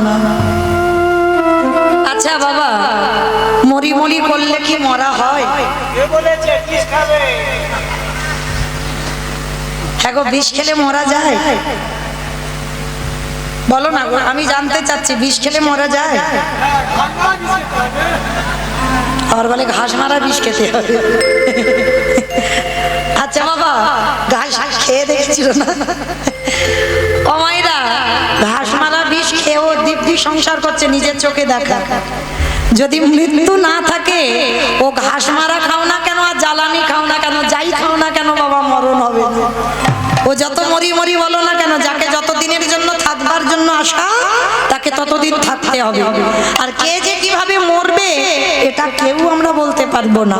আচ্ছা বাবা, মরি মরি করলে কি মরা হয়? হ্যাঁ গো, বিষ খেলে মরা যায়? বলো না গো, আমি জানতে চাচ্ছি, বিষ খেলে মরা যায়? আর বলে ঘাস মারা বিষ খেতে হবে। আচ্ছা বাবা, ঘাস খেয়ে দেখেছিল না ও মাইরা, ঘাস মারা বিষ খেয়েও দিব্যি সংসার করছে, নিজের চোখে দেখা। যদি মৃত্যু না থাকে, ও ঘাস মারা খাও না কেন, আর জ্বালানি খাও না কেন, যাই খাও না কেন বাবা, মরণ হবে। ও যত মরি মরি বলো না কেন, যাকে যতদিনের জন্য থাকবার জন্য আসা, তাকে ততদিন থাকতে হবে। আর কে যে কিভাবে মরবে এটা কেউ আমরা বলতে পারবো না।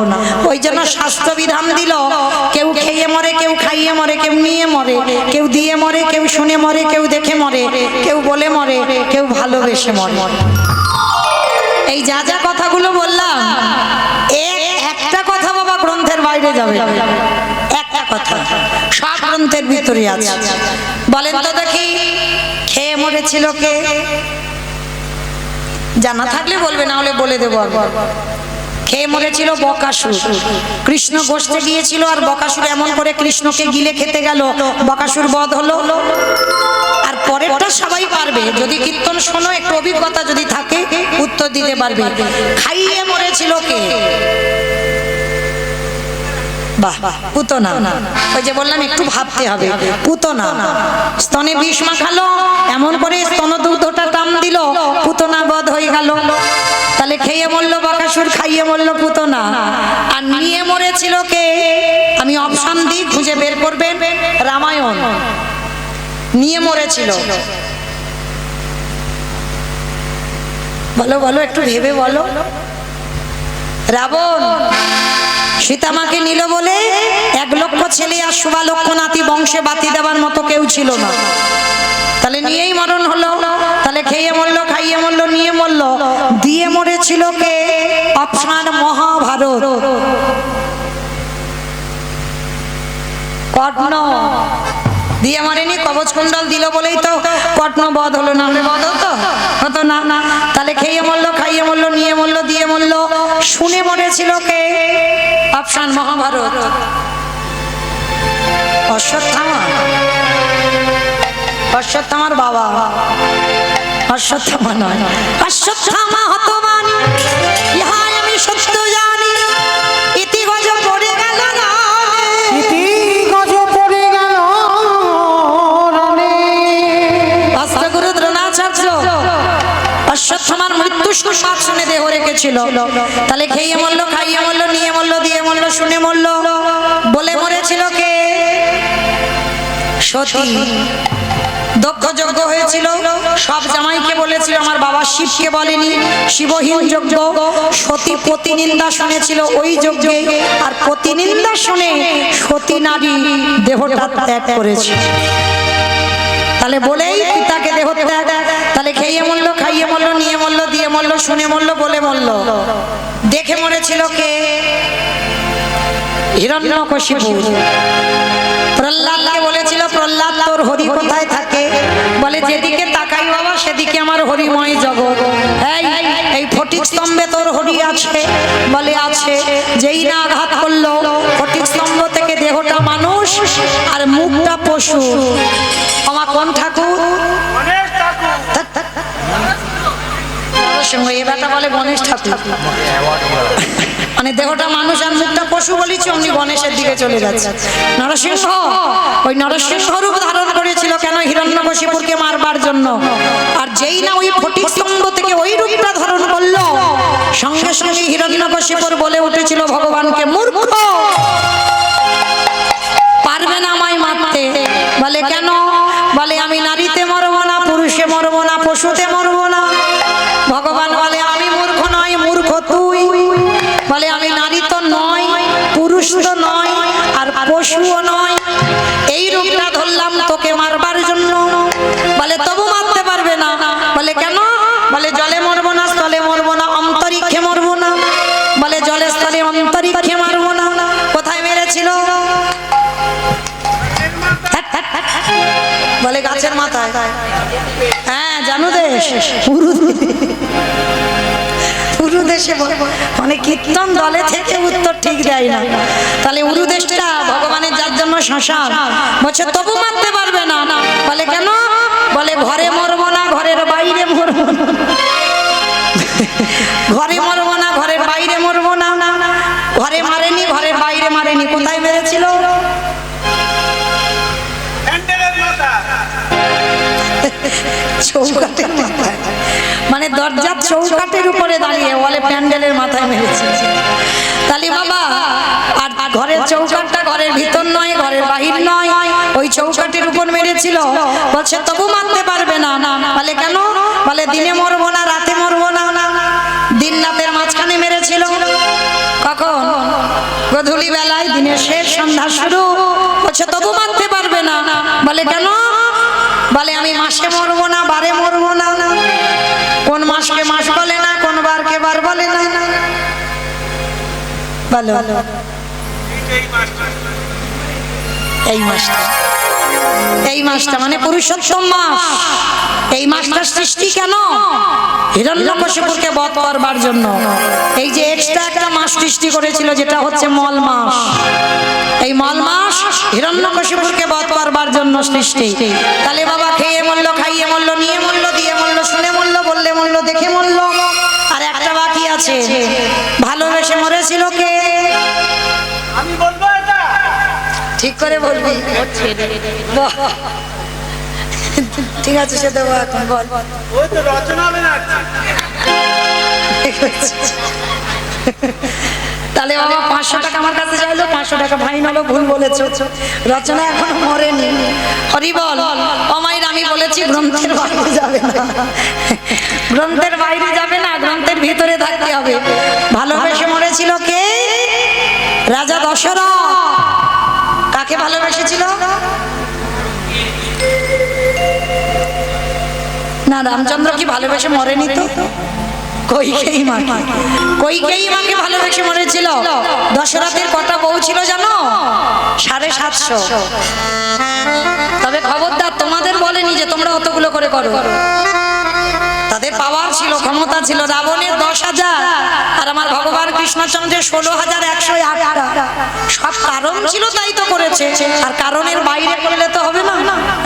ওই জন্য শাস্ত্র বিধান দিল, কেউ খেয়ে মরে, কেউ খাইয়ে মরে, কেউ নিয়ে মরে, কেউ দিয়ে মরে, কেউ শুনে মরে, কেউ দেখে মরে, কেউ বলে মরে, কেউ ভালোবেসে মরে। এই যা যা কথাগুলো বললাম, একটা কথা বাবা গ্রন্থের বাইরে যাবে, একটা কথা সব গ্রন্থের ভিতরে আছে। বলেন তো দেখি, খেয়ে মরেছিল কে? জানা থাকলে বলবে, না হলে বলে দেবো। খেয়ে মরেছিল বকাসুর। কৃষ্ণ গোষ্ঠে গিয়েছিল, আর বকাসুর এমন করে কৃষ্ণকে গিলে খেতে গেল, বকাসুর বধ হলো। আর পরেরটা সবাই পারবে, যদি কীর্তন শোনো, একটু অভিজ্ঞতা যদি থাকে উত্তর দিতে পারবে। খাইয়ে মরেছিল কে? বাহ, পুতনা। ওই যে বললাম একটু ভাবতে হবে, পুতনা। স্তনে বিষ মাখালো, এমন করে স্তন দুধটা টান দিল, পুতনা বধ হয়ে গেল। তাহলে খেয়ে মরল বকাসুর, খাইয়ে মরল পুতনা। আর নিয়ে মরেছিল কে? আমি অপশন দিই, খুঁজে বের করবেন। রামায়ণ নিয়ে মরেছিল। বলো বলো, একটু ভেবে বলো। রাবণ সীতামাকে নিল বলে 1 লক্ষ ছেলে আর 16 লক্ষ নাতি বংশে বাতি দেওয়ার মতো কেউ ছিল না, তাহলে নিয়েই মরণ হলো। তাহলে খেয়ে মরলো, খাইয়ে মরলো, নিয়ে মরলো। দিয়ে মরেছিল কে? অপশন মহাভারত। কর্ণ দিয়ে মরেনি, কবচ কুণ্ডল দিল বলেই তো কর্ণ বধ হলো, না হলে বধ হতো না। তাহলে খেয়ে মরলো, খাইয়ে মরলো, নিয়ে মরলো, দিয়ে মরলো। শুনে মরেছিল কে? অপশন মহাভারত। অশ্বত্থামা, অশ্বত্থামার বাবা। অশ্বত্থামা নয়, অশ্বত্থামা হতবান, ইহাই আমি সত্য জানি। ইতি গজ পড়ে গেল না, ইতি গজ পড়ে গেল রণে। অস্ত্রগুরু দ্রোণাচার্য অশ্বত্থামার মৃত্যু সংবাদ শুনে দেহ রেখেছিল। তাহলে খেয়ে মরলো, খাইয়ে মরলো, নিয়ে মরলো, দিয়ে মরলো, শুনে মরলো। বলে মরেছিল কে? সতী। দক্ষ যজ্ঞ হয়েছিল, সব জামাইকে বলেছিল, আমার বাবা শিবকে বলেনি। শিবহীন যজ্ঞ। সতী প্রতিনিন্দা শুনেছিল ওই যজ্ঞে, আর প্রতিনিন্দা শুনে সতী নারী দেহটা ত্যাগ করেছে। তাহলে বলেই পিতাকে দেহ ত্যাগ। তাহলে খেয়ে মরলো, খাইয়ে মরলো, নিয়ে মরলো, দিয়ে মরলো, শুনে মরলো, বলে মরলো। দেখে মরেছিল কে? হিরণ্যকশিপু। প্রহ্লাদকে বলেছিল, প্রহ্লাদ তোর হরি কোথায় থাকে? বলে যেদিকে তাকাই বাবা সেদিকে আমার হরিময় জগৎ। এই ফটিক স্তম্ভে তোর হরি আছে? বলে আছে। যেই না আঘাত করলো, ফটিক স্তম্ভ থেকে দেহটা মানুষ আর মুখটা পশু। আমার কোন ঠাকুর? নরসিংহ, এ বেটা বলে গণেশ ঠাকুর। মানে দেহটা মানুষ আর মুখটা পশু বলেছি, অমনি গণেশের দিকে চলে যাচ্ছে। নরসিংহ ওই নরসিংহ রূপ ধারণ করেছিল কেন? হিরণ্যকশিপুরকে মারবার জন্য। আর যেই না ওই ফটিক স্তম্ভ থেকে ওই রূপটা ধারণ করলো, সঙ্গে সঙ্গে হিরণ্যকশিপুর বলে উঠেছিল ভগবানকে, মূর্খ, পারবে না আমায় মারতে। বলে কেন? বলে আমি নারীতে মরবো না, পুরুষে মরবো না, পশুতে মরবো না। ভগবান বলে আমি মূর্খ নয়, মূর্খ তুই। বলে আমি নারী তো নয়, পুরুষ তো নয়, আর পশুও নয়। এই রূপটা ধরলাম তোকে মারবার জন্য। বলে তবু মারতে পারবে না। বলে কেন? বলে জলে মরবো না, স্থলে মরবো না, অন্তরিক্ষে মরবো না। বলে জলে স্থলে অন্তরিক্ষে মারবো না। কোথায় মেরেছিল? বলে গাছের মাথায়। হ্যাঁ জানো দেশ, উরুদেশে। মানে কীর্তন দলে থেকে উত্তর ঠিক দেয় না। তাহলে উরুদেশটা ভগবানের যার জন্য শ্মশান, বলছে তবু মারতে পারবে না। বলে কেন? বলে ঘরে মরবো না, ঘরের বাইরে মরবো না। ঘরে মরবো না, ঘরের বাইরে মরবো না। ঘরে মারেনি, ঘরের বাইরে মারেনি। কোথায় মেরেছিল? চৌকাঠের মাথায়। মানে দরজার চৌকাঠের উপরে দাঁড়িয়ে বলে প্যান্ডেলের মাথায় মেরেছে। তাহলে বাবা, আর ঘরের চৌকাঠটা ঘরের ভিতর নয়, ঘরের বাহির নয়, ওই চৌকাঠের উপর মেরেছিল। বলছে তবু মারতে পারবে না। বলে কেন? বলে দিনে মরবো না, রাতে মরবো না। দিন রাতের মাঝখানে মেরেছিল। কখন? গধূলি বেলায়, দিনের শেষ, সন্ধ্যা শুরু। বলছে তবু মারতে পারবে না। বলে কেন? বলে আমি মাসে মরবো না, বারে মরবো না। কোন মাসকে মাস বলে না, কোন বারকে বার বলে না। বলো এই মাসটা, এই মাসটা মানে পুরুষোত্তম মাস। এই মাসটার সৃষ্টি কেন? হিরণ্যকশিপুরকে বধ করবার জন্য। এই যে এক্সট্রা একটা মাস সৃষ্টি করেছিল, যেটা হচ্ছে মল মাস। এই মল মাস হিরণ্যকশিপুরকে বধ করবার জন্য সৃষ্টি। তাহলে বাবা খেয়ে মরলো, খাইয়ে মরলো, নিয়ে মরলো, দিয়ে মরলো, শুনে মরলো, বললে মরলো, দেখে মরলো। আর একটা বাকি আছে, ভালোবেসে মরেছিল কে? আমি বলবো এটা ঠিক করে বলবি। বাহ, ঠিক আছে, সে দেবো এখন। বল। ওই তো রচনা হবে না। তাহলে বাবা 500 টাকা আমার কাছে চাইলো, 500 টাকা ফাইন হলো, ভুল বলেছো। রচনা এখনো মরেনি। হরি বল। অমাইর আমি বলেছি গ্রন্থের বাইরে যাবে না, গ্রন্থের বাইরে যাবে না, গ্রন্থের ভিতরে থাকতে হবে। ভালোবেসে মরেছিল কে? রাজা দশরথ। কাকে ভালোবেসেছিল? না, রামচন্দ্র কি ভালোবেসে মরেনি তো? কৈকেয়ী মাকে, কৈকেয়ী মাকে ভালোবেসে মরেছিল। দশরথের কটা বউ ছিল জানো? 750। তবে খবরদার, তোমাদের বলেনি যে তোমরা অতগুলো করে করো। তাদের পাওয়ার ছিল, ক্ষমতা ছিল। রাবণের 10,000 আর আমার ভগবান কৃষ্ণচন্দ্রের 16,108টা। সব কারণ ছিল, তাই তো করেছে। আর কারণের বাইরে করলে তো হবে না।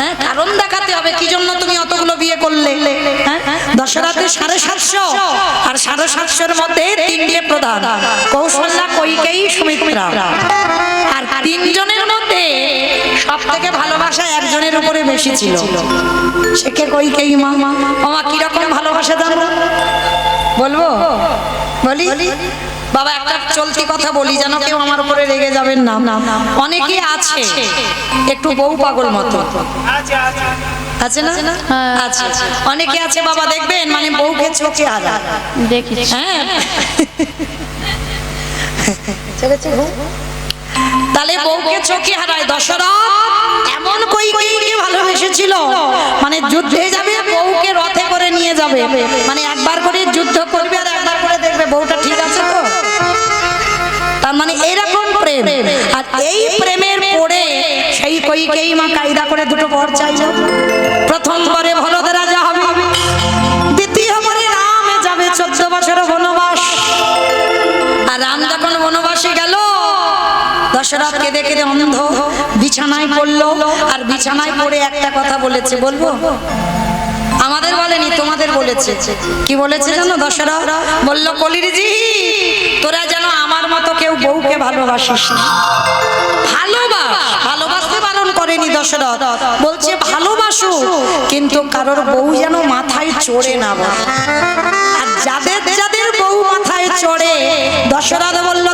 হ্যাঁ, কারণ দেখাতে হবে কি জন্য তুমি অতগুলো বিয়ে করলে। হ্যাঁ, দশরথের 750, আর 750-এর মধ্যে 3টে প্রধান, কৌশল্যা, কৈকেয়ী, সুমিত্রা। আর 3 জনের মধ্যে সব থেকে ভালোবাসা একজনের উপরে বেশি ছিল, সে কে? কৈকেয়ী মা। মামা কিরকম ভালোবাসা জানো? বলবো? বলি বাবা, একটা চলতি কথা বলি, যেন কেউ আমার উপরে রেগে যাবেন না। অনেকে আছে একটু বউ পাগল মতো, আচ্ছা আচ্ছা আছে না? আচ্ছা, অনেকে আছে বাবা, দেখবেন মানে বউকে চোখে হারায়। দেখি। হ্যাঁ, তাহলে বউকে চোখে হারায়। দশরথ এমন কৈকেয়ীকে ভালোবেসেছিল, মানে যুদ্ধে যাবে, বউকে রথে করে নিয়ে যাবে। মানে একবার করে যুদ্ধ করবে, আর একবার করে দেখবে বউটা ঠিক আছে তো। তার মানে এইরকম প্রেম। আর এই প্রেমের পড়ে সেই কৈকেয়ী মা কায়দা করে দুটো বর চাইল। প্রথম বরে ভরত রাজা হবে, দ্বিতীয় বরে রাম যাবে 14 বছর বনবাস। আর রাম যখন বনবাসে গেল, দশরথ কেঁদে কেঁদে অন্ধ বিছানায় পড়লো। আর বিছানায় পড়ে একটা কথা বলেছে, বলবো? আমাদের বলেনি, তোমাদের বলেছে। কি বলেছে জানো দশরথ? বলল কলিরজি তোরা যেন আমার মতো কেউ বউকে ভালোবাসিস না। ভালোবাসতে বারণ করেনি দশরথ, বলছে ভালোবাসো কিন্তু কারোর বউ যেন মাথায় চড়ে না বসে। আর যাদের যাদের বউ মাথায় চড়ে, দশরথ বলল